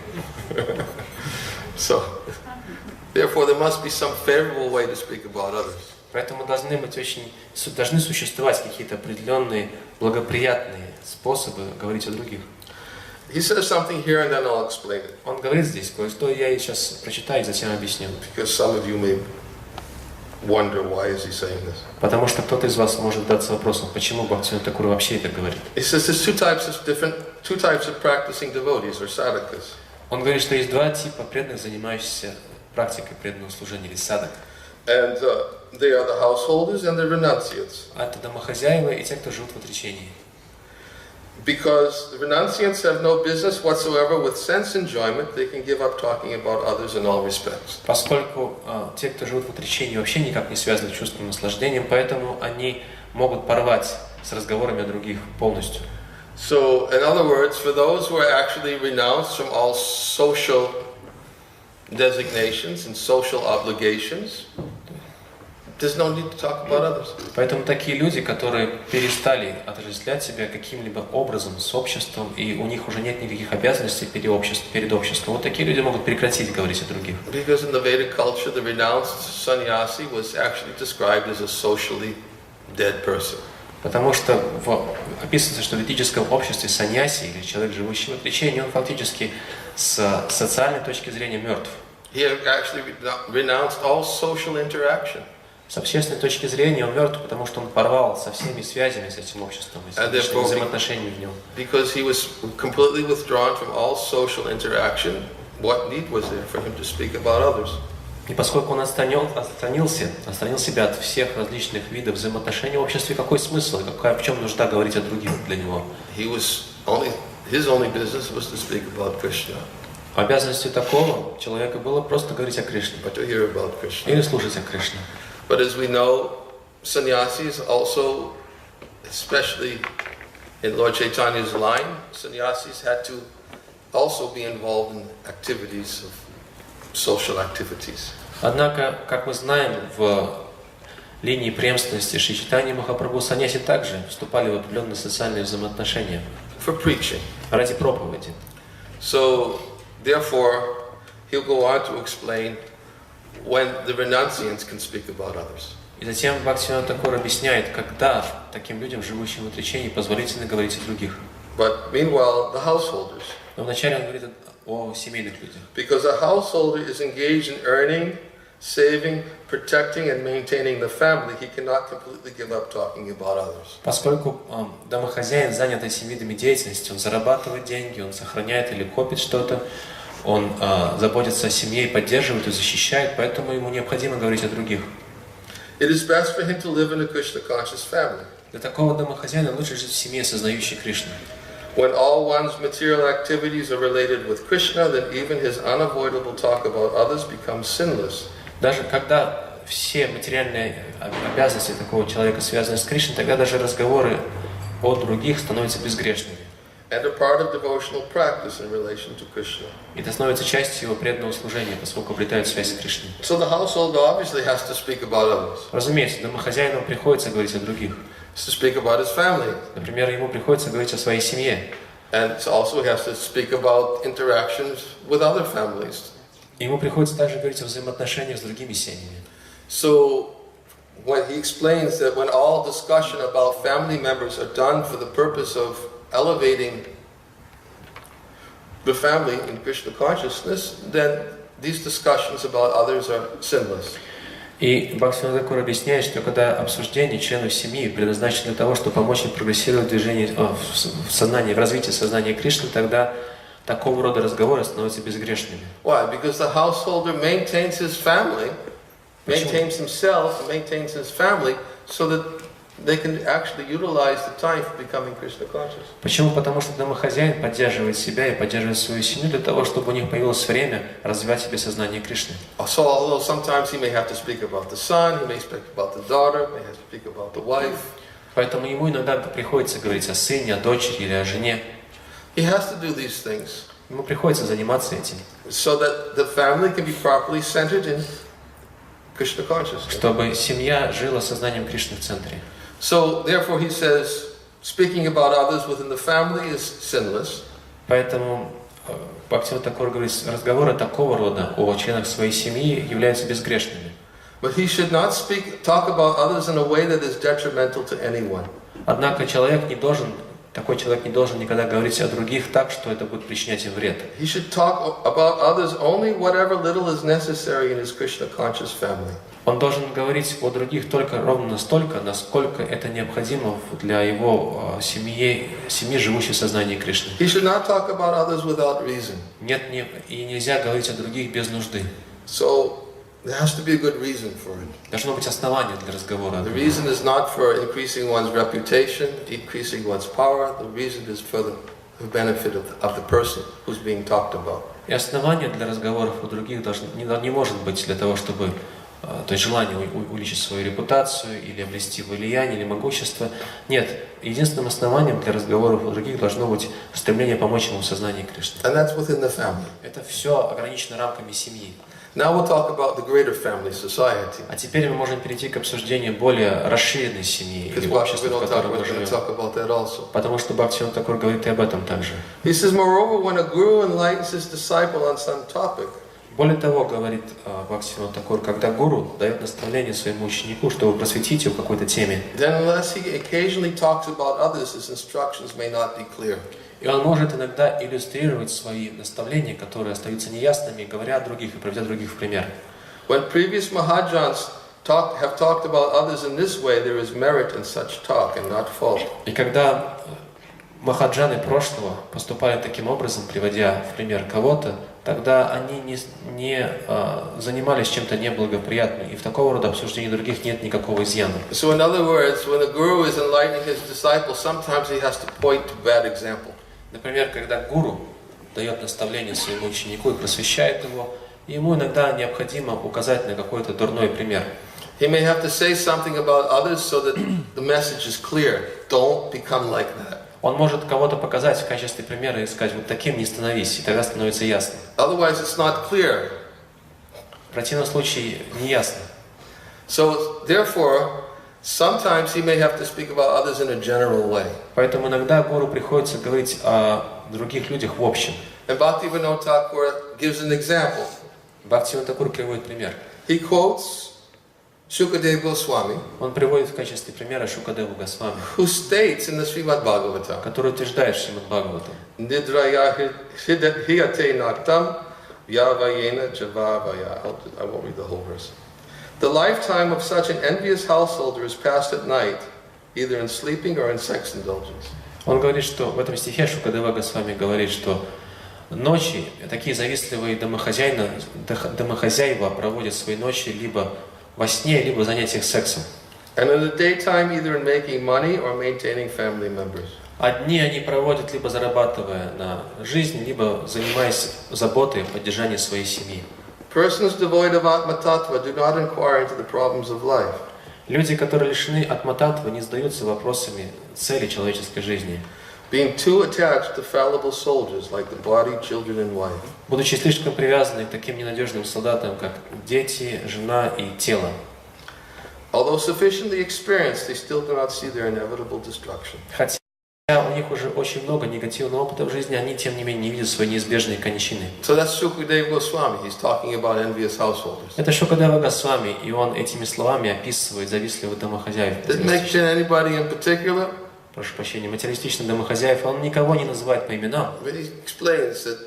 So, therefore, there must be some favorable way to speak about others. Поэтому должны существовать какие-то определенные благоприятные способы говорить о других. He says something here, and then I'll explain it. Он говорит здесь кое-что, я сейчас прочитаю и затем объясню. Because some of you may wonder why is he saying this. Потому что кто-то из вас может задаться вопросом, почему Бхактивиданта Такур вообще это говорит. He says there's two types of practicing devotees or sadhakas. Он говорит, что есть два типа преданных, занимающихся практикой преданного служения или садак. And they are the householders and the renunciates. Это домохозяева и те, кто живут в отречении. Because the renunciates have no business whatsoever with sense enjoyment, they can give up talking about others in all respects. Поскольку те, кто живут в отречении, вообще никак не связаны с чувственным наслаждением, поэтому они могут порвать с разговорами о других полностью. So, in other words, for those who are actually renounced from all social designations and social obligations, there's no need to talk about others. Поэтому такие люди, которые перестали отождествлять себя каким-либо образом с обществом, и у них уже нет никаких обязанностей перед обществом, вот такие люди могут прекратить говорить о других. Because in the Vedic culture, the renounced sannyasi was actually described as a socially dead person. Потому что описывается, что в ведическом обществе санньяси, или человек, живущий в отречении, он фактически с социальной точки зрения мертв. He actually renounced all social interaction. С общественной точки зрения он мертв, потому что он порвал со всеми связями с этим обществом, и с личными взаимоотношениями в нем. Because he was completely withdrawn from all social interaction, what need was there for him to speak about others? И поскольку он отстранил себя от всех различных видов взаимоотношений в обществе, какой смысл, в чем нужда говорить о других для него? His only business was to speak about Krishna. Обязанностью такого человека было просто говорить о Кришне. But to hear about Krishna. Или слушать о Кришне. But as we know, sannyasis also, especially in Lord Chaitanya's line, sannyasis had to also be involved in activities of social activities. Однако, как мы знаем, в линии преемственности Шри Чайтаньи Махапрабху саньяси также вступали в определенные социальные взаимоотношения. For preaching. Ради проповеди. So, therefore, he'll go on to explain when the renunciants can speak about others. И затем Бхактивиданта Такур объясняет, когда таким людям, живущим в отречении, позволительно говорить о других. But meanwhile, the householders. Но вначале он говорит о семейных людях. Because a householder is engaged in earning, saving, protecting and maintaining the family, he cannot completely give up talking about others. Поскольку домохозяин занят этими видами деятельности, он зарабатывает деньги, он сохраняет или копит что-то, он заботится о семье и поддерживает и защищает, поэтому ему необходимо говорить о других. It is best for him to live in a Krishna conscious family. Для такого домохозяина лучше жить в семье, сознающей Кришну. When all one's material activities are related with Krishna, then even his unavoidable talk about others becomes sinless. Даже когда все материальные обязанности такого человека связаны с Кришной, тогда даже разговоры о других становятся безгрешными. And a part of devotional practice in relation to Krishna. И это становится частью его преданного служения, поскольку обретают связь с Кришной. So the householder obviously has to speak about others. Разумеется, домохозяину приходится говорить о других. To speak about his family. Например, ему приходится говорить о своей семье. And also he has to speak about interactions with other families. Ему приходится также говорить о взаимоотношениях с другими семьями. So when he explains that when all discussion about family members are done for the purpose of elevating the family in Krishna consciousness, then these discussions about others are sinless. И Бхактивиданта Такур объясняет, что когда обсуждение членов семьи предназначено для того, чтобы помочь им прогрессировать в движении, в сознании, в развитии сознания Кришны, тогда такого рода разговоры становятся безгрешными. Why? Because the householder maintains his family, maintains himself, maintains his family, so that they can actually utilize the time for becoming Krishna conscious. Почему? Потому что домохозяин поддерживает себя и поддерживает свою семью для того, чтобы у них появилось время развивать в себе сознание Кришны. So although sometimes he may have to speak about the son, he may speak about the daughter, may have to speak about the wife. Поэтому ему иногда приходится говорить о сыне, о дочери или о жене. He has to do these things Ему приходится заниматься этим, so that the family can be properly centered in Krishna consciousness. чтобы семья жила сознанием Кришны в центре. So therefore he says, speaking about others within the family is sinless. Поэтому Бхактивиданта Такур говорит, разговоры такого рода о членах своей семьи являются безгрешными. But he should not talk about others in a way that is detrimental to anyone. Однако такой человек не должен никогда говорить о других так, что это будет причинять им вред. He should talk about others only whatever little is necessary in his Krishna conscious family. Он должен говорить о других только ровно настолько, насколько это необходимо для его семьи, живущей в сознании Кришны. He should not talk about others without reason. И нельзя говорить о других без нужды. So there has to be a good reason for it. Должно быть основание для разговора. The reason is not for increasing one's reputation, increasing one's power. The reason is for the benefit of the person who's being talked about. И основание для разговоров о других не может быть для того, чтобы то есть желание увеличить свою репутацию или обрести влияние или могущество. Нет, единственным основанием для разговоров о других должно быть стремление помочь ему в сознании Кришны. And that's within the family. Это все ограничено рамками семьи. Now we'll talk about the greater family, society. А теперь мы можем перейти к обсуждению более расширенной семьи или общества, в котором мы живем. Потому что Бхактивиданта Такур говорит и об этом также. He says, moreover, when a guru enlightens his disciple on some topic, более того, говорит Бхактивиданта Такур, когда гуру дает наставление своему ученику, чтобы просветить его в какой-то теме, then unless he occasionally talks about others, his instructions may not be clear. И он может иногда иллюстрировать свои наставления, которые остаются неясными, говоря о других и приводя других в пример. When previous Mahajans have talked about others in this way, there is merit in such talk and not fault. И когда махаджаны прошлого поступали таким образом, приводя в пример кого-то, тогда они не занимались чем-то неблагоприятным, и в такого рода обсуждении других нет никакого изъяна. So in other words, when a guru is enlightening his disciple, sometimes he has to point to bad example. Например, когда гуру дает наставление своему ученику и просвещает его, ему иногда необходимо указать на какой-то дурной пример. He may have to say something about others so that the message is clear. Don't become like that. Он может кого-то показать в качестве примера и сказать, вот таким не становись, и тогда становится ясно. Otherwise it's not clear. В противном случае не ясно. So therefore, sometimes he may have to speak about others in a general way. Поэтому иногда гуру приходится говорить о других людях в общем. And Bhaktivinoda Thakur gives an example. Бхактивиданта Такур приводит пример. He quotes Shukadeva Goswami, он приводит в качестве примера Шукадеву Госвами, who states in the Srimad Bhagavatam, который утверждает в Шримад Бхагаватам, Nidraya hiyate naktam vyavayena javavaya. I won't read the whole verse. The lifetime of such an envious householder is passed at night, either in sleeping or in sex indulgence. Он говорит, что в этом стихе Шукадева Госвами говорит, что ночи такие завистливые домохозяева проводят свои ночи либо во сне, либо в занятиях сексом. And in the daytime, either in making money or maintaining family members. А дни они проводят, либо зарабатывая на жизнь, либо занимаясь заботой о поддержании своей семьи. Persons devoid of Atma Tattva do not inquire into the problems of life. Люди, которые лишены атма-таттвы, не задаются вопросами цели человеческой жизни. Being too attached to fallible soldiers like the body, children, and wife. Будучи слишком привязаны к таким ненадежным солдатам, как дети, жена и тело. Although sufficiently experienced, they still do not see their inevitable destruction. Хотя у них уже очень много негативного опыта в жизни, они тем не менее не видят своей неизбежной кончины. So that's Shukadeva Goswami. He's talking about envious householders. Это Шукадева Госвами, и он этими словами описывает завистливых домохозяев. Didn't mention anybody in particular. Прошу прощения, материалистичных домохозяев, он никого не называет по именам. But he explains that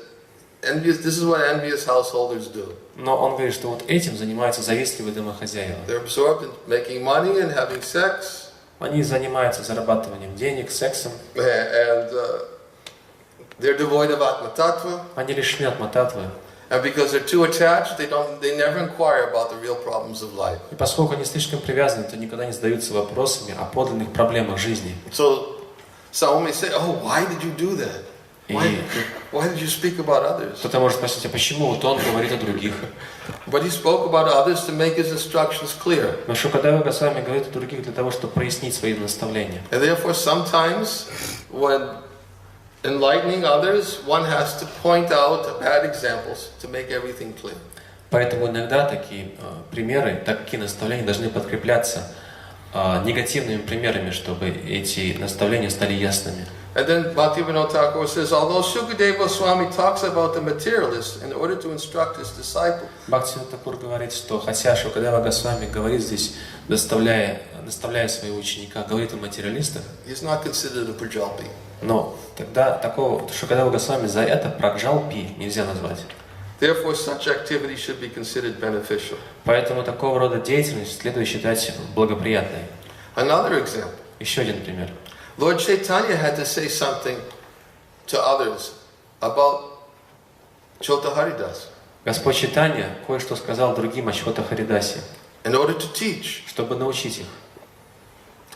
this is what envious householders do. Но он говорит, что вот этим занимаются завистливые домохозяева. They're absorbed in making money and having sex. Они занимаются зарабатыванием денег, сексом. And they're devoid of Atma Tattva. Они лишены атма-таттвы. And because they're too attached, they never inquire about the real problems of life. И поскольку они слишком привязаны, то никогда не задаются вопросами о подлинных проблемах жизни. So someone may say, "Oh, why did you do that?" Why did you speak about others? Кто-то может спросить, а почему вот он говорит о других? But he spoke about others to make his instructions clear. Но Шукадева Госвами говорит о других для того, чтобы прояснить свои наставления. And therefore sometimes when enlightening others, one has to point out bad examples to make everything clear. Поэтому иногда такие примеры, такие наставления должны подкрепляться негативными примерами, чтобы эти наставления стали ясными. And then Bhaktivinoda Thakur says, although Shukadeva Swami talks about the materialist in order to instruct his disciple, Бхактивиданта Тхакур говорит, что хотя Шукадева Госвами говорит здесь, наставляя своего ученика, говорит о материалистах, he's not considered a prajalpi. но тогда такого Шукадева Госвами за это праджалпи нельзя назвать. Therefore, such activity should be considered beneficial. Поэтому такого рода деятельность следует считать благоприятной. Another example. Еще один пример. Lord Chaitanya had to say something to others about Chota Haridas Господь Чайтанья кое-что сказал другим о Чхота Харидасе, in order to teach. чтобы научить их.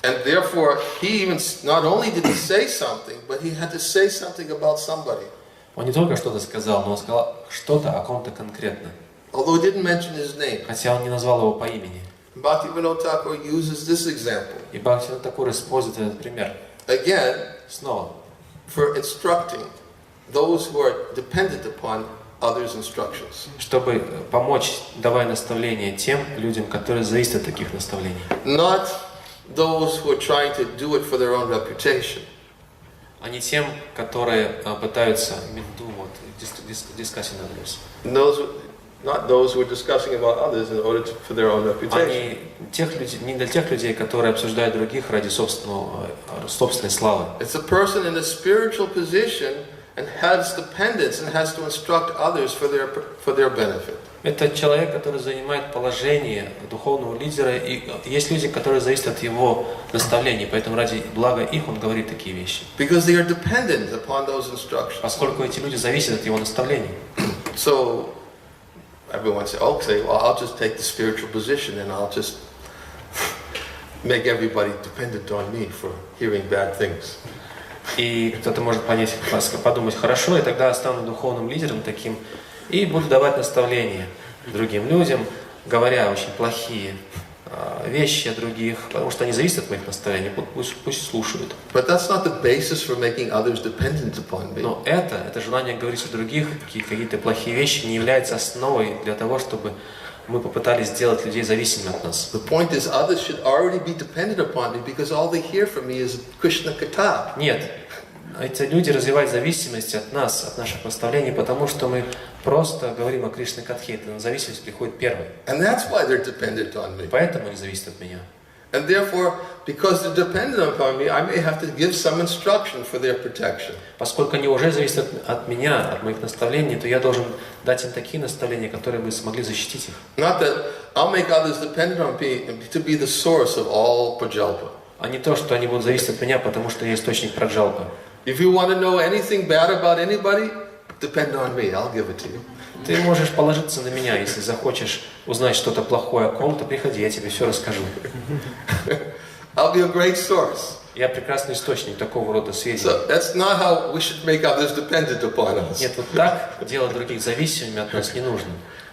And therefore, he even, not only did he say something, but he had to say something about somebody. Он не только что-то сказал, но он сказал что-то о ком-то конкретно. Although he didn't mention his name. Хотя он не назвал его по имени. Bhaktivinoda Thakur uses this example. И Бхактивиданта Тхакур использует этот пример. Again, Снова. for instructing those who are dependent upon others' instructions. Чтобы помочь, давая наставления тем людям, которые зависят от таких наставлений. Not those who are trying to do it for their own reputation. А не тем, которые пытаются discussing others. Not those who are discussing about others in order for their own reputation. Не для тех людей, которые обсуждают других ради собственной славы. It's a person in a spiritual position and has dependence and has to instruct others for their benefit. Это человек, который занимает положение духовного лидера, и есть люди, которые зависят от его наставлений, поэтому ради блага их он говорит такие вещи. Because they are dependent upon those instructions. Поскольку эти люди зависят от его наставлений. So everyone say, okay, well, I'll just take the spiritual position and I'll just make everybody dependent on me for hearing bad things. И кто-то может подумать, хорошо, я тогда стану духовным лидером таким, и буду давать наставления другим людям, говоря очень плохие вещи о других, потому что они зависят от моих наставлений, пусть слушают. But that's not the basis for making others dependent upon me. Но это желание говорить о других, какие-то плохие вещи, не является основой для того, чтобы мы попытались сделать людей зависимыми от нас. The point is, others should already be dependent upon me because all they hear from me is Krishna Katha. Нет, эти люди развивают зависимость от нас, от наших наставлений, потому что мы просто говорим о Кришне Катхе. Эта зависимость приходит первой. And that's why they're dependent on me. Поэтому они зависят от меня. And therefore, because they're dependent upon me, I may have to give some instruction for their protection. Поскольку они уже зависят от меня, от моих наставлений, то я должен дать им такие наставления, которые бы смогли защитить их. Not that I'll make others dependent on me to be the source of all prajalpa. А не то, что они будут зависеть от меня, потому что я источник праджалпы. If you want to know anything bad about anybody, depend on me. I'll give it to you. Ты можешь положиться на меня, если захочешь узнать что-то плохое о ком-то, приходи, я тебе все расскажу. I'll be a great source. Я прекрасный источник такого рода сведений. So that's not how we should make others dependent upon us. Нет, вот так делать других зависимыми от нас не нужно.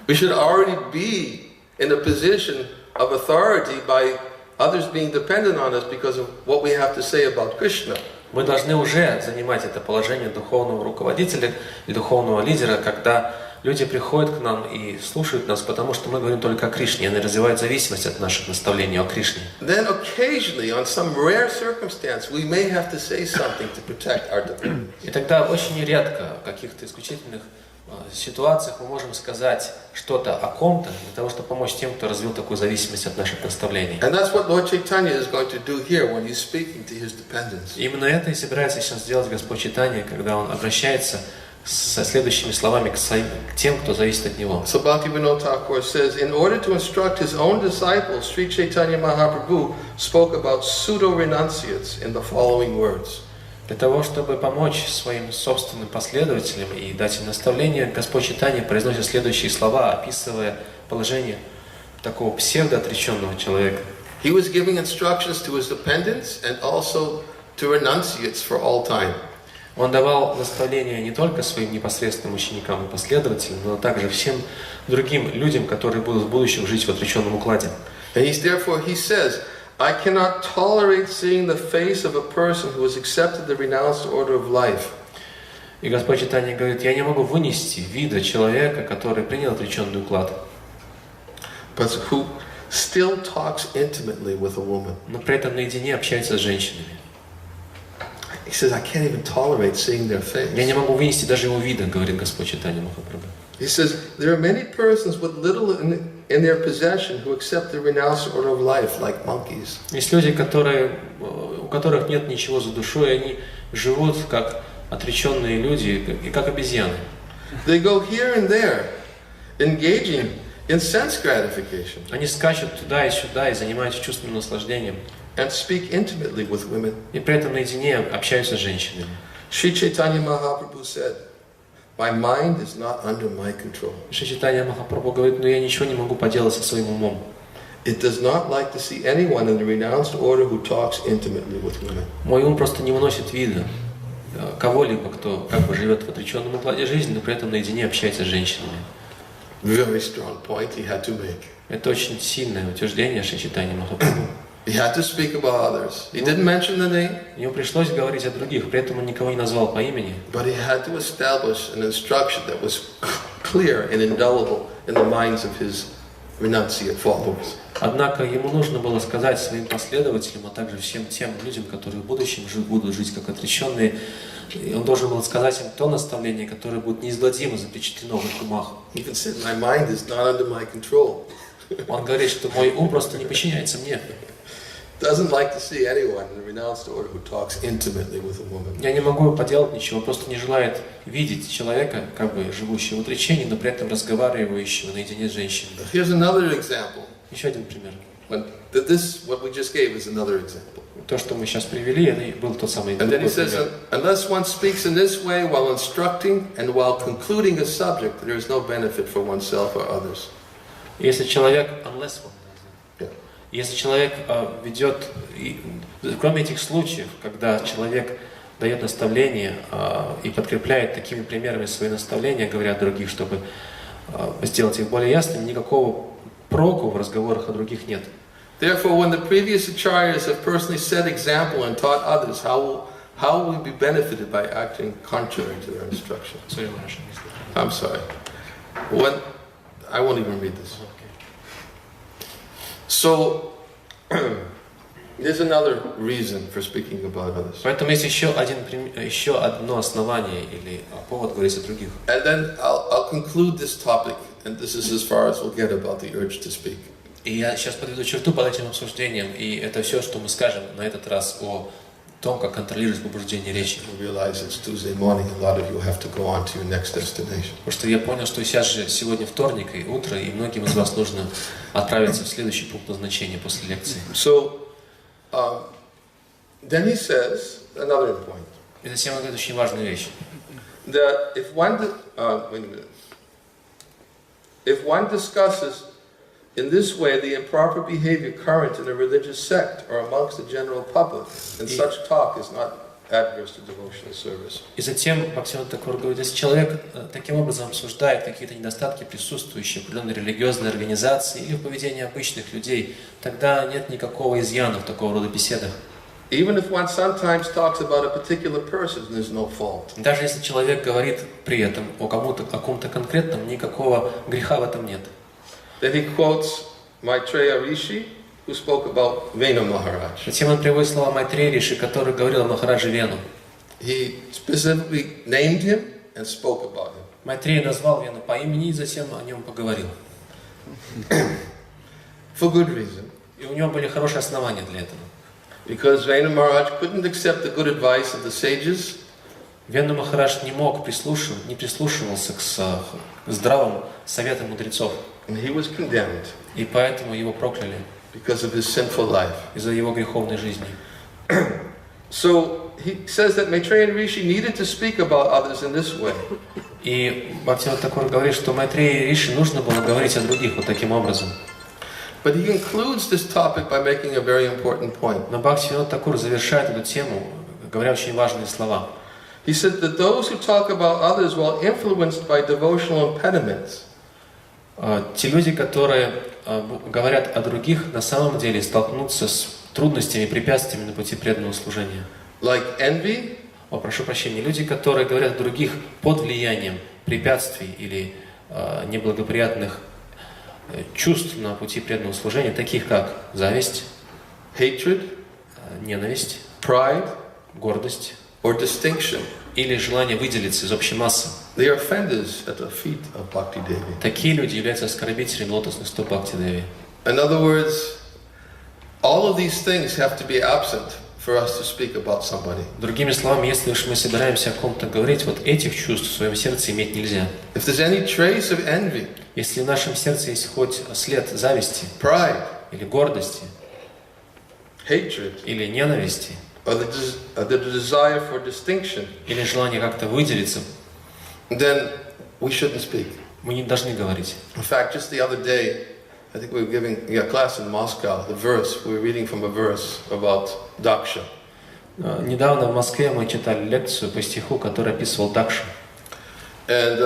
We should already be in a position of authority by others being dependent on us because of what we have to say about Krishna. Мы должны уже занимать это положение духовного руководителя и духовного лидера, когда люди приходят к нам и слушают нас, потому что мы говорим только о Кришне, и они развивают зависимость от наших наставлений о Кришне. Then occasionally, on some rare circumstance, we may have to say something to protect our dependence. И тогда очень редко в каких-то исключительных ситуациях мы можем сказать что-то о ком-то для того, чтобы помочь тем, кто развил такую зависимость от наших наставлений. And that's what Lord Chaitanya is going to do here when he's speaking to his dependents. Именно это и собирается сейчас сделать Господь Чайтанья, когда Он обращается со следующими словами к тем, кто зависит от Него. So Bhaktivinoda Thakur says, in order to instruct his own disciples, Sri Chaitanya Mahaprabhu spoke about pseudo-renunciates in the following words. Для того, чтобы помочь своим собственным последователям и дать им наставление, Господь Чайтанья произносит следующие слова, описывая положение такого псевдоотреченного человека. He was giving instructions to his dependents and also to renunciates for all time. Он давал наставления не только своим непосредственным ученикам и последователям, но также всем другим людям, которые будут в будущем жить в отреченном укладе. And therefore he says, I cannot tolerate seeing the face of a person who has accepted the renounced order of life. И Господь Чайтанья говорит, я не могу вынести вида человека, который принял отреченный уклад, But who still talks intimately with a woman. но при этом наедине общается с женщинами. He says, I can't even tolerate seeing their face. Я не могу вынести даже его вида, говорит Господь Чайтанья Махапрабху. He says, there are many persons with little in their possession who accept the renounced order of life like monkeys. Есть люди, у которых нет ничего за душой, они живут как отреченные люди и как обезьяны. They go here and there, engaging in sense gratification. Они скачут туда и сюда и занимаются чувственным наслаждением. And speak intimately with women. И при этом наедине общаются с женщинами. Sri Chaitanya Mahaprabhu said, my mind is not under my control. Шри Чайтанья Махапрабху говорит, но я ничего не могу поделать со своим умом. It does not like to see anyone in the renounced order who talks intimately with women. Мой ум просто не выносит вида кого-либо, кто как бы живет в отреченном укладе жизни, но при этом наедине общается с женщинами. Very strong point he had to make. Это очень сильное утверждение Шри Чайтаньи Махапрабху. He had to speak about others. He didn't mention the name. Ему пришлось говорить о других, при этом он никого не назвал по имени. But he had to establish an instruction that was clear and indelible in the minds of his renunciate followers. Однако ему нужно было сказать своим последователям, а также всем тем людям, которые в будущем будут жить как отреченные, и он должен был сказать им то наставление, которое будет неизгладимо запечатлено в их умах. He even said, my mind is not under my control. Он говорит, что мой ум просто не подчиняется мне. Doesn't like to see anyone in the renounced order who talks intimately with a woman. Я не могу поделать ничего, просто не желает видеть человека, как бы живущего в отречении, но при этом разговаривающего наедине с женщиной. Here's another example. Еще один пример. What we just gave is another example. То, что мы сейчас привели, это был тот самый And then he другой says, пример. unless one speaks in this way while instructing and while concluding a subject, there is no benefit for oneself or others. Если человек, Yeah. если человек ведет, кроме этих случаев, когда человек дает наставление и подкрепляет такими примерами свои наставления, говоря о других, чтобы сделать их более ясными, никакого проку в разговорах о других нет. Therefore, when the previous acharyas have personally set example and taught others, how will we be benefited by acting contrary to their instruction? I'm sorry. I won't even read this. So, there's another reason for speaking about others. Поэтому есть еще одно основание или повод говорить о других. And then I'll conclude this topic, and this is as far as we'll get about the urge to speak. И я сейчас подведу черту под этим обсуждением, и это все, что мы скажем на этот раз о том, как контролировать побуждение речи. I realize it's Tuesday morning, a lot of you have to go on to your next destination. Потому что я понял, что сейчас же сегодня вторник и утро, и многим из вас нужно отправиться в следующий пункт назначения после лекции. So, then he says another point. И затем он говорит очень важную вещь. That if one discusses in this way the improper behavior current in a religious sect or amongst the general public, then such talk is not adverse to devotional service. И затем Бхактивиданты Свами Прабхупады говорит, если человек таким образом обсуждает какие-то недостатки, присутствующие в определенной религиозной организации или в поведении обычных людей, тогда нет никакого изъяна в такого рода беседах. Even if one sometimes talks about a particular person, there's no fault. Даже если человек говорит при этом о ком-то конкретном, никакого греха в этом нет. Then he quotes Maitreya Rishi, who spoke about Venu Maharaj. Затем он приводит слова Майтрея Риши, который говорил о Махараджи Вену. He specifically named him and spoke about him. Майтрея назвал Вену по имени и затем о нем поговорил. For good reason. И у него были хорошие основания для этого. Because Venu Maharaj couldn't accept the good advice of the sages. Вену Махарадж не прислушивался к здравым советам мудрецов. And he was condemned. И поэтому его прокляли. Because of his sinful life. Из-за его греховной жизни. So he says that Maitreya Rishi needed to speak about others in this way. И Бхактивиданты Свами говорит, что Майтрея Риши нужно было говорить о других вот таким образом. But he concludes this topic by making a very important point. Но Бхактивиданты Свами завершает эту тему, говоря очень важные слова. He said that those who talk about others while influenced by devotional impediments, те люди, которые говорят о других, на самом деле столкнутся с трудностями и препятствиями на пути преданного служения. like envy, Прошу прощения, люди, которые говорят о других под влиянием препятствий или неблагоприятных чувств на пути преданного служения, таких как зависть, hatred, ненависть, pride, гордость or distinction. или желание выделиться из общей массы. They are offenders at the feet of Bhakti Devi. Такие люди являются оскорбителями лотосных стоп Бхактиведанты. In other words, all of these things have to be absent for us to speak about somebody. Другими словами, если уж мы собираемся о ком-то говорить, вот этих чувств в своем сердце иметь нельзя. If there's any trace of envy, Если в нашем сердце есть хоть след зависти, pride, или гордости, hatred, или ненависти, or the desire for distinction, или желание как-то выделиться, then we shouldn't speak. мы не должны говорить. In fact, just the other day, I think we were giving a class in Moscow, the verse, we were reading from a verse about Daksha. Недавно в Москве мы читали лекцию по стиху, который описывал Дакшу. And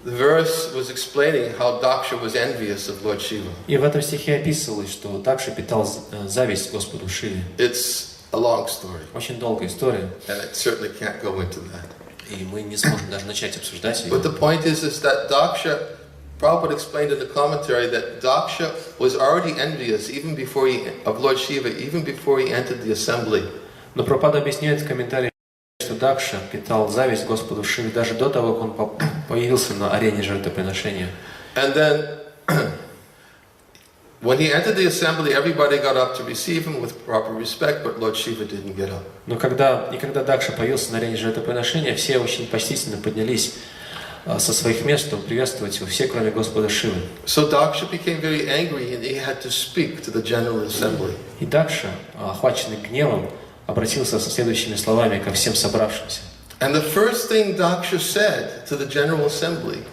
the verse was explaining how Daksha was envious of Lord Shiva. И в этом стихе описывалось, что Дакша питал зависть Господу Шиве. It's a long story, Очень долгая история, and I certainly can't go into that. и мы не сможем даже начать обсуждать ее. But the point is that Daksha, Prabhupada explained in the commentary that Daksha was already envious even before of Lord Shiva, even before he entered the assembly. Но Прабхупада объясняет в комментарии, что Дакша питал зависть Господу Шиве даже до того, как он появился на арене жертвоприношения. And then, when he entered the assembly, everybody got up to receive him with proper respect, but Lord Shiva didn't get up. Но когда Дакша появился на арене жертвоприношения, все очень почтительно поднялись со своих мест, чтобы приветствовать его, все, кроме Господа Шивы. So Daksha became very angry and he had to speak to the general assembly. И Дакша, охваченный гневом, обратился со следующими словами ко всем собравшимся. And the first thing Daksha said to the general assembly,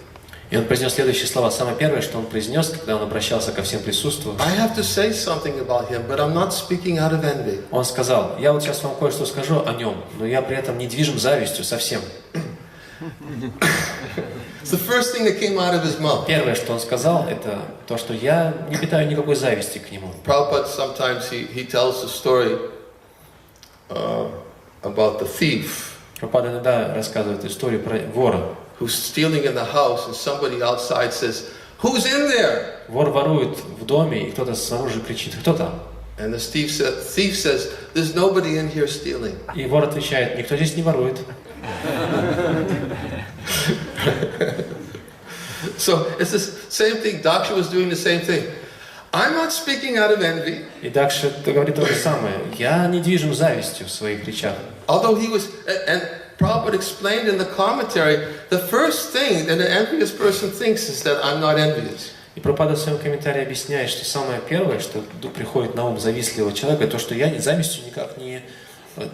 И он произнес следующие слова. Самое первое, что он произнес, когда он обращался ко всем присутствующим, I have to say something about him, but I'm not speaking out of envy. он сказал: я вот сейчас вам кое-что скажу о нем, но я при этом не движим завистью совсем. It's the first thing that came out of his mouth. Первое, что он сказал, это то, что я не питаю никакой зависти к нему. Prabhupada sometimes he tells the story about the thief Прабхупада иногда рассказывает историю про вора. who's stealing in the house and somebody outside says, "Who's in there?" Вор ворует в доме, и кто-то снаружи кричит: кто там? And the thief says, "There's nobody in here stealing." И вор отвечает: никто здесь не ворует. So it's the same thing. Daksha was doing the same thing. I'm not speaking out of envy. И Дакша говорит то же самое. Я не движим завистью в своих речах. Although he was, and Prabhupada explained in the commentary, the first thing that an envious person thinks is that I'm not envious. И Прабхупада в своем комментарии объясняет, что самое первое, что приходит на ум завистливого человека, то, что я завистью никак не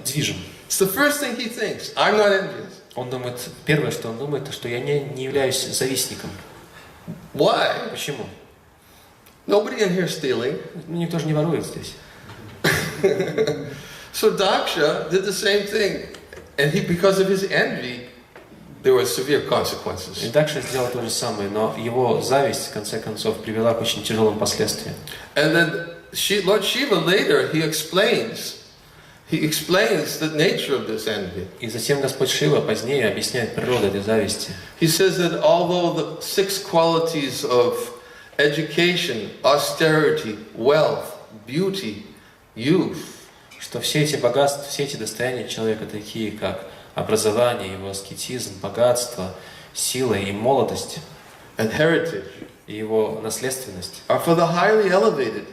движим. It's the first thing he thinks. I'm not envious. Он думает, первое, что он думает, что я не являюсь завистником. Why? Почему? Nobody in here stealing. Ну, никто же не ворует здесь. So Daksha did the same thing, and because of his envy, there were severe consequences. И Дакша сделал то же самое, но его зависть, в конце концов, привела к очень тяжелым последствиям. And then Lord Shiva later he explains the nature of this envy. И затем Господь Шива позднее объясняет природу этой зависти. He says that although the 6 qualities of education, austerity, wealth, beauty, youth, Что все эти богатства, все эти достояния человека, такие как образование, его аскетизм, богатство, сила и молодость, and heritage, и его наследственность, are for the highly elevated.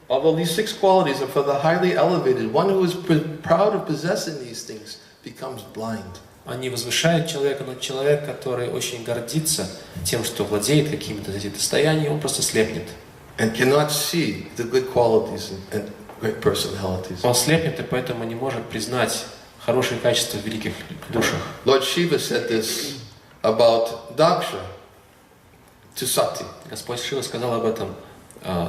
Although these 6 qualities are for the highly elevated, one who is proud of possessing these things becomes blind. они возвышают человека, но человек, который очень гордится тем, что владеет какими-то этими достояниями, он просто слепнет. And cannot see the good qualities and great personalities. Он слепнет и поэтому не может признать хорошие качества в великих душах. Lord Shiva said this about Daksha to Sati. Господь Шива сказал об этом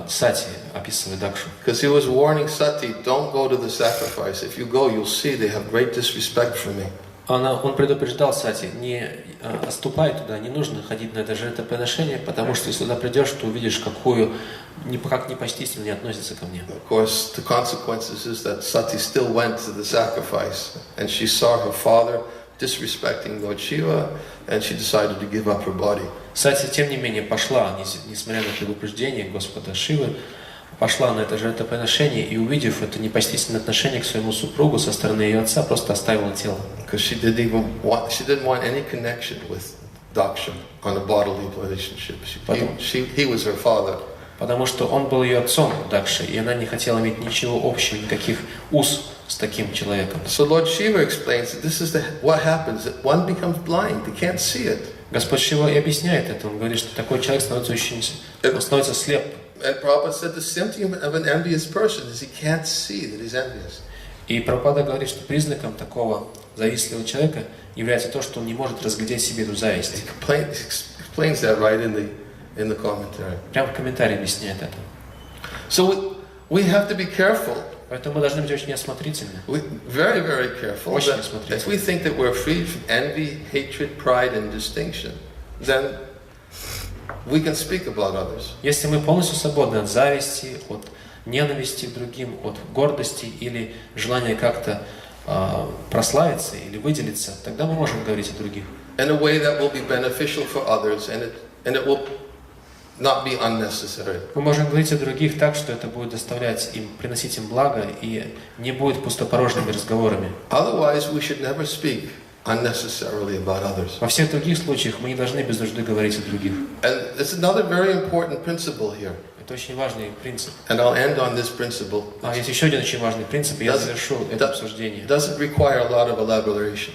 Сати, описывая Дакшу. Because he was warning Sati, don't go to the sacrifice. If you go, you'll see they have great disrespect for me. Он предупреждал Сати, не отступай туда, не нужно ходить на это жертвоприношение, потому что если туда придешь, то увидишь, как непочтительно не относятся ко мне. Of course, the consequences is that Sati still went to the sacrifice, and she saw her father disrespecting Lord Shiva, and she decided to give up her body. Сати, тем не менее, пошла, несмотря на предупреждение Господа Шивы, пошла на это жертвоприношение и, увидев это непочтительное отношение к своему супругу со стороны ее отца, просто оставила тело. Because she didn't want any connection with Daksha on a bodily relationship. He was her father. Потому что он был ее отцом, Дакши, и она не хотела иметь ничего общего, никаких уз с таким человеком. So Lord Shiva explains that this is what happens, that one becomes blind, they can't see it. Господь Шива и объясняет это. Он говорит, что такой человек становится слеп. And Prabhupada said the symptom of an envious person is he can't see that he's envious. И Прабхупада говорит, что признаком такого завистливого человека является то, что он не может разглядеть себе эту зависть. He explains that right in the commentary. Прямо в комментарии объясняет это. So we have to be careful. Поэтому мы должны быть очень осмотрительны. Very, very careful. Очень If осмотрительны. we think that we're free from envy, hatred, pride, and distinction, then we can speak about others. Если мы полностью свободны от зависти, от ненависти к другим, от гордости или желания как-то прославиться или выделиться, тогда мы можем говорить о других. In a way that will be beneficial for others, and it will not be unnecessary. Мы можем говорить о других так, что это будет доставлять им, приносить им благо и не будет пустопорожними разговорами. Otherwise, we should never speak unnecessarily about others. Во всех других случаях мы не должны без нужды говорить о других. And it's another very important principle here. Это очень важный принцип. And I'll end on this principle. Есть еще один очень важный принцип, и я завершу это обсуждение. Doesn't require a lot of elaboration.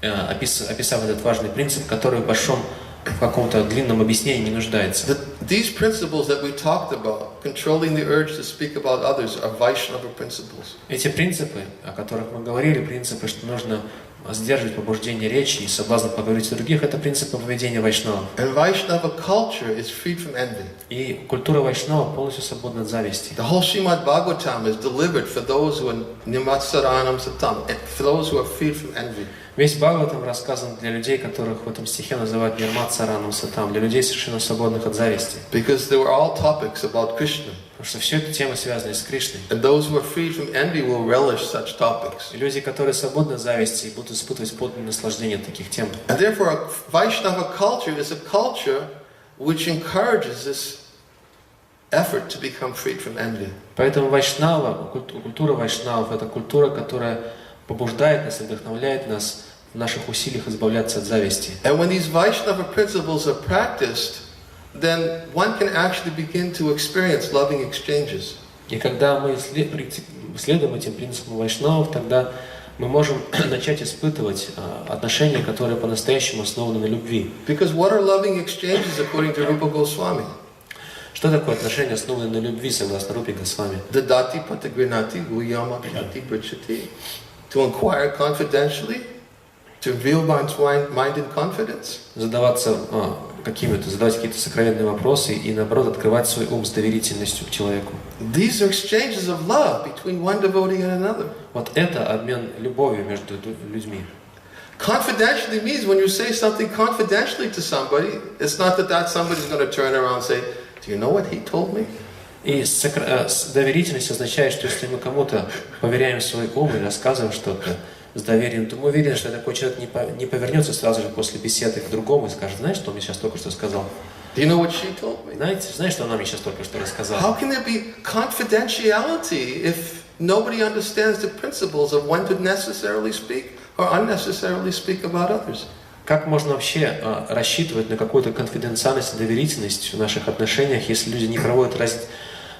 Описав этот важный принцип, который в каком-то длинном объяснении не нуждается. These principles that we talked about, controlling the urge to speak about others, are Vaishnava principles. Эти принципы, о которых мы говорили, принципы, что нужно сдерживать побуждение речи и соблазн поговорить о других, это принципы поведения вайшнавов. And Vaishnava culture is freed from envy. И культура вайшнава полностью свободна от зависти. The whole Srimad Bhagavatam is delivered for those who are nimatsaranam satam, for those who are freed from envy. Весь Бхагаватам рассказан для людей, которых в этом стихе называют нирмат-саранам сатам, для людей совершенно свободных от зависти. Because they were all topics about Krishna. Потому что все это темы, связанные с Кришной. And those who are freed from envy will relish such topics. И люди, которые свободны от зависти, будут испытывать подлинное наслаждение от таких тем. And therefore, Vaishnava culture is a culture which encourages this effort to become freed from envy. Поэтому культура вайшнавов – это культура, которая побуждает нас, вдохновляет нас в наших усилиях избавляться от зависти. And when these Vaishnava principles are practiced, then one can actually begin to experience loving exchanges. И когда мы следуем этим принципам вайшнавов, тогда мы можем начать испытывать отношения, которые по-настоящему основаны на любви. Because what are loving exchanges according to Rupa Goswami? Что такое отношения, основанные на любви, согласно Рупе Госвами? Dadati patagrinati guyama khyati prachati. To inquire confidentially, to reveal one's mind in confidence. Задавать какие-то сокровенные вопросы и, наоборот, открывать свой ум с доверительностью к человеку. These are exchanges of love between one devotee and another. Вот это обмен любовью между людьми. Confidentially means when you say something confidentially to somebody, it's not that somebody's going to turn around and say, "Do you know what he told me?" И доверительность означает, что если мы кому-то поверяем свой ум и рассказываем что-то с доверием, то мы уверены, что такой человек не повернется сразу же после беседы к другому и скажет: знаешь, что он мне сейчас только что сказал? Do you know what she told me? Знаешь, что она мне сейчас только что рассказала? How can there be confidentiality if nobody understands the principles of when to necessarily speak or unnecessarily speak about others? Как можно вообще рассчитывать на какую-то конфиденциальность и доверительность в наших отношениях, если люди не проводят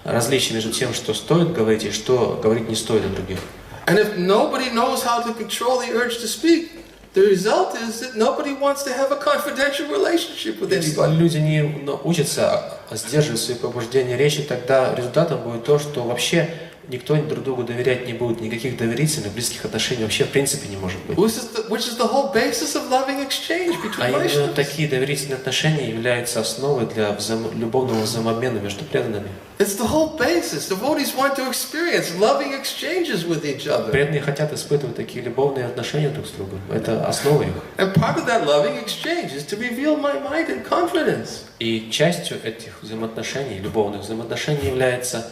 различия между тем, что стоит говорить и что говорить не стоит о других? And if nobody knows how to control the urge to speak, the result is that nobody wants to have a confidential relationship with Если anybody. люди не учатся сдерживать свои побуждения речи, тогда результатом будет то, что вообще никто друг другу доверять не будет, никаких доверительных, близких отношений вообще в принципе не может быть. Which is the whole basis of loving exchange between А именно Vaishnavas. такие доверительные отношения являются основой для любовного взаимообмена между преданными. It's the whole basis. Devotees want to experience loving exchanges with each other. Преданные хотят испытывать такие любовные отношения друг с другом. Это основа их. And part of that loving exchange is to reveal my mind in confidence. И частью этих взаимоотношений, любовных взаимоотношений, является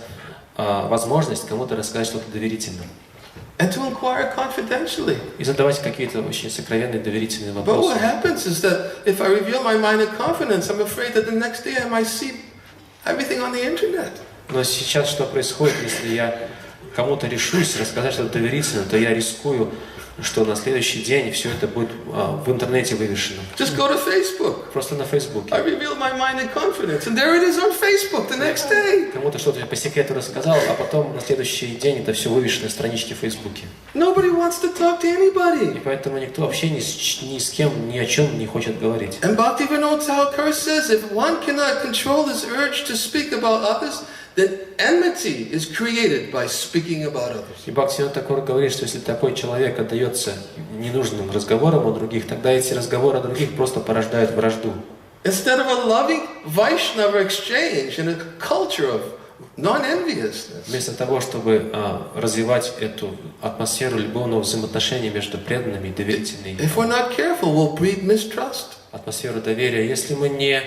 возможность кому-то рассказать что-то доверительное. And to inquire confidentially. И задавать какие-то очень сокровенные доверительные But вопросы. what happens is that if I reveal my mind in confidence, I'm afraid that the next day I might see everything on the internet. Но сейчас что происходит, если я кому-то решусь рассказать что-то доверительное, то я рискую, что на следующий день все это будет в интернете вывешено. Just go to Facebook. Просто на Фейсбуке. I reveal my mind in confidence, and there it is on Facebook the next day. Кому-то что-то по секрету рассказал, а потом на следующий день это все вывешено на страничке в Фейсбуке. Nobody wants to talk to anybody. И поэтому никто вообще ни с кем, ни о чем не хочет говорить. And Bhaktivinoda says, if one cannot control this urge to speak about others, then enmity is created by speaking about others. И Бхактивинода Такур говорит, что если такой человек отдается ненужным разговорам о других, тогда эти разговоры о других просто порождают вражду. Instead of a loving Vaishnava exchange in a culture of non-enviousness. Вместо того, чтобы развивать эту атмосферу любовного взаимоотношения между преданными и доверительной, If we're not careful, we'll breed mistrust. атмосферу доверия, если мы не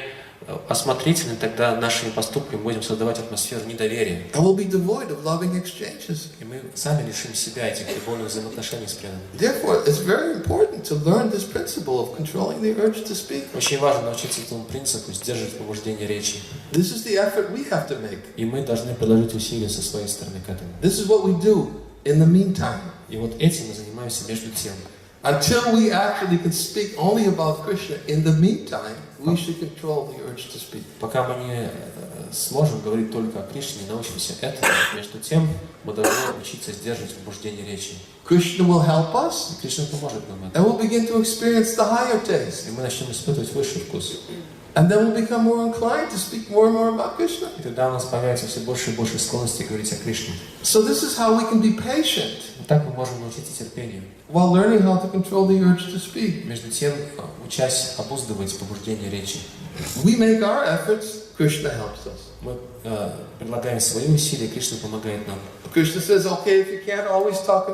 осмотрительны, тогда нашими поступками будем создавать атмосферу недоверия. And we'll be devoid of loving exchanges. И мы сами лишим себя этих любовных взаимоотношений с преданными. Therefore, it's very important to learn this principle of controlling the urge to speak. Очень важно научиться этому принципу, сдерживать побуждение речи. This is the effort we have to make. И мы должны приложить усилия со своей стороны к этому. This is what we do in the meantime. И вот этим мы занимаемся между тем. Until we actually can speak only about Krishna, in the meantime, we should control the urge to speak. Пока мы не сможем говорить только о Кришне, не научимся этому, между тем мы должны учиться сдерживать побуждение речи. Krishna will help us, И Кришна поможет нам это. and we'll begin to experience the higher taste. И мы начнем испытывать высший вкус. And then we'll become more inclined to speak more and more about Krishna. И тогда у нас появится все больше и больше склонности говорить о Кришне. So this is how we can be patient Вот так мы можем научиться терпению. while learning how to control the urge to speak. Между тем, учась обуздывать побуждение речи. We make our efforts, Krishna helps us. Мы предлагаем свои усилия, Кришна помогает нам. Krishna says, okay, if you can't always talk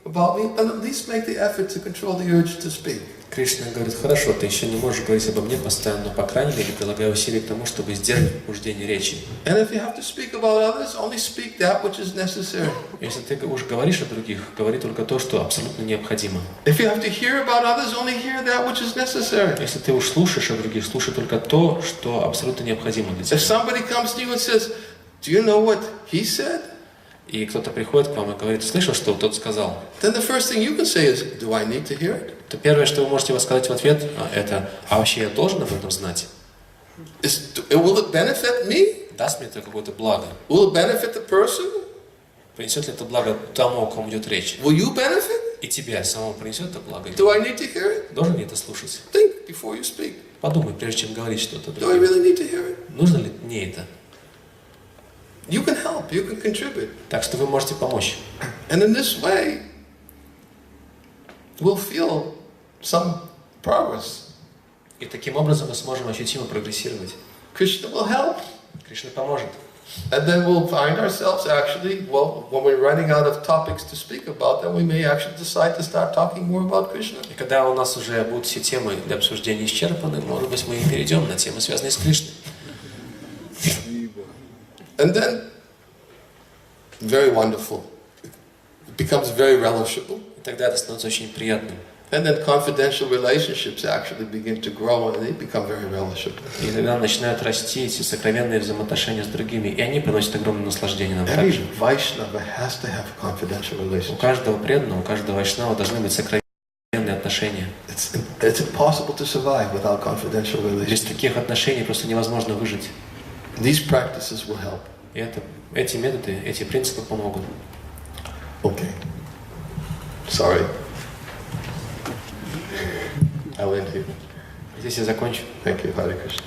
about me, then at least make the effort to control the urge to speak. Кришна говорит, хорошо, ты еще не можешь говорить обо мне постоянно, но по крайней мере прилагай усилия к тому, чтобы сдерживать побуждение речи. And if you have to speak about others, only speak that which is necessary. Если ты уж говоришь о других, говори только то, что абсолютно необходимо. If you have to hear about others, only hear that which is necessary. Если ты уж слушаешь о других, слушай только то, что абсолютно необходимо для тебя. If somebody comes to you and says, do you know what he said? И кто-то приходит к вам и говорит, слышал, что тот сказал? Then the first thing you can say is, do I need to hear it? То первое, что вы можете сказать в ответ, это, а вообще я должен об этом знать? Will it benefit me? Даст мне это какое-то благо? Will it benefit the person? Принесет ли это благо тому, о ком идет речь? Will you benefit? И тебе самому принесет это благо? Do I need to hear it? Должен ли это слушать? Think before you speak. Подумай, прежде чем говорить что-то Do I другое. really need to hear it? Нужно ли мне это? You can help, you can contribute. Так что вы можете помочь. And in this way, we'll feel some progress. И таким образом мы сможем ощутимо прогрессировать. Krishna will help. Кришна поможет. And then we'll find ourselves actually, well, when we're running out of topics to speak about, then we may actually decide to start talking more about Krishna. И когда у нас уже будут все темы для обсуждения исчерпаны, может быть, мы и перейдем на темы, связанные с Кришной. And then, very wonderful. It becomes very relishable. И тогда это становится очень приятным. And then confidential relationships actually begin to grow and they become very relishable. И тогда начинают расти эти сокровенные взаимоотношения с другими, и они приносят огромное наслаждение нам Every также. Vaishnava has to have confidential У relationships. каждого преданного, у каждого вайшнава должны быть сокровенные отношения. It's impossible to survive without confidential Без relationships. таких отношений просто невозможно выжить. These practices will help. И эти методы, эти принципы помогут. Okay. Sorry. I'll end here. Здесь я закончу. Thank you, Hare Krishna.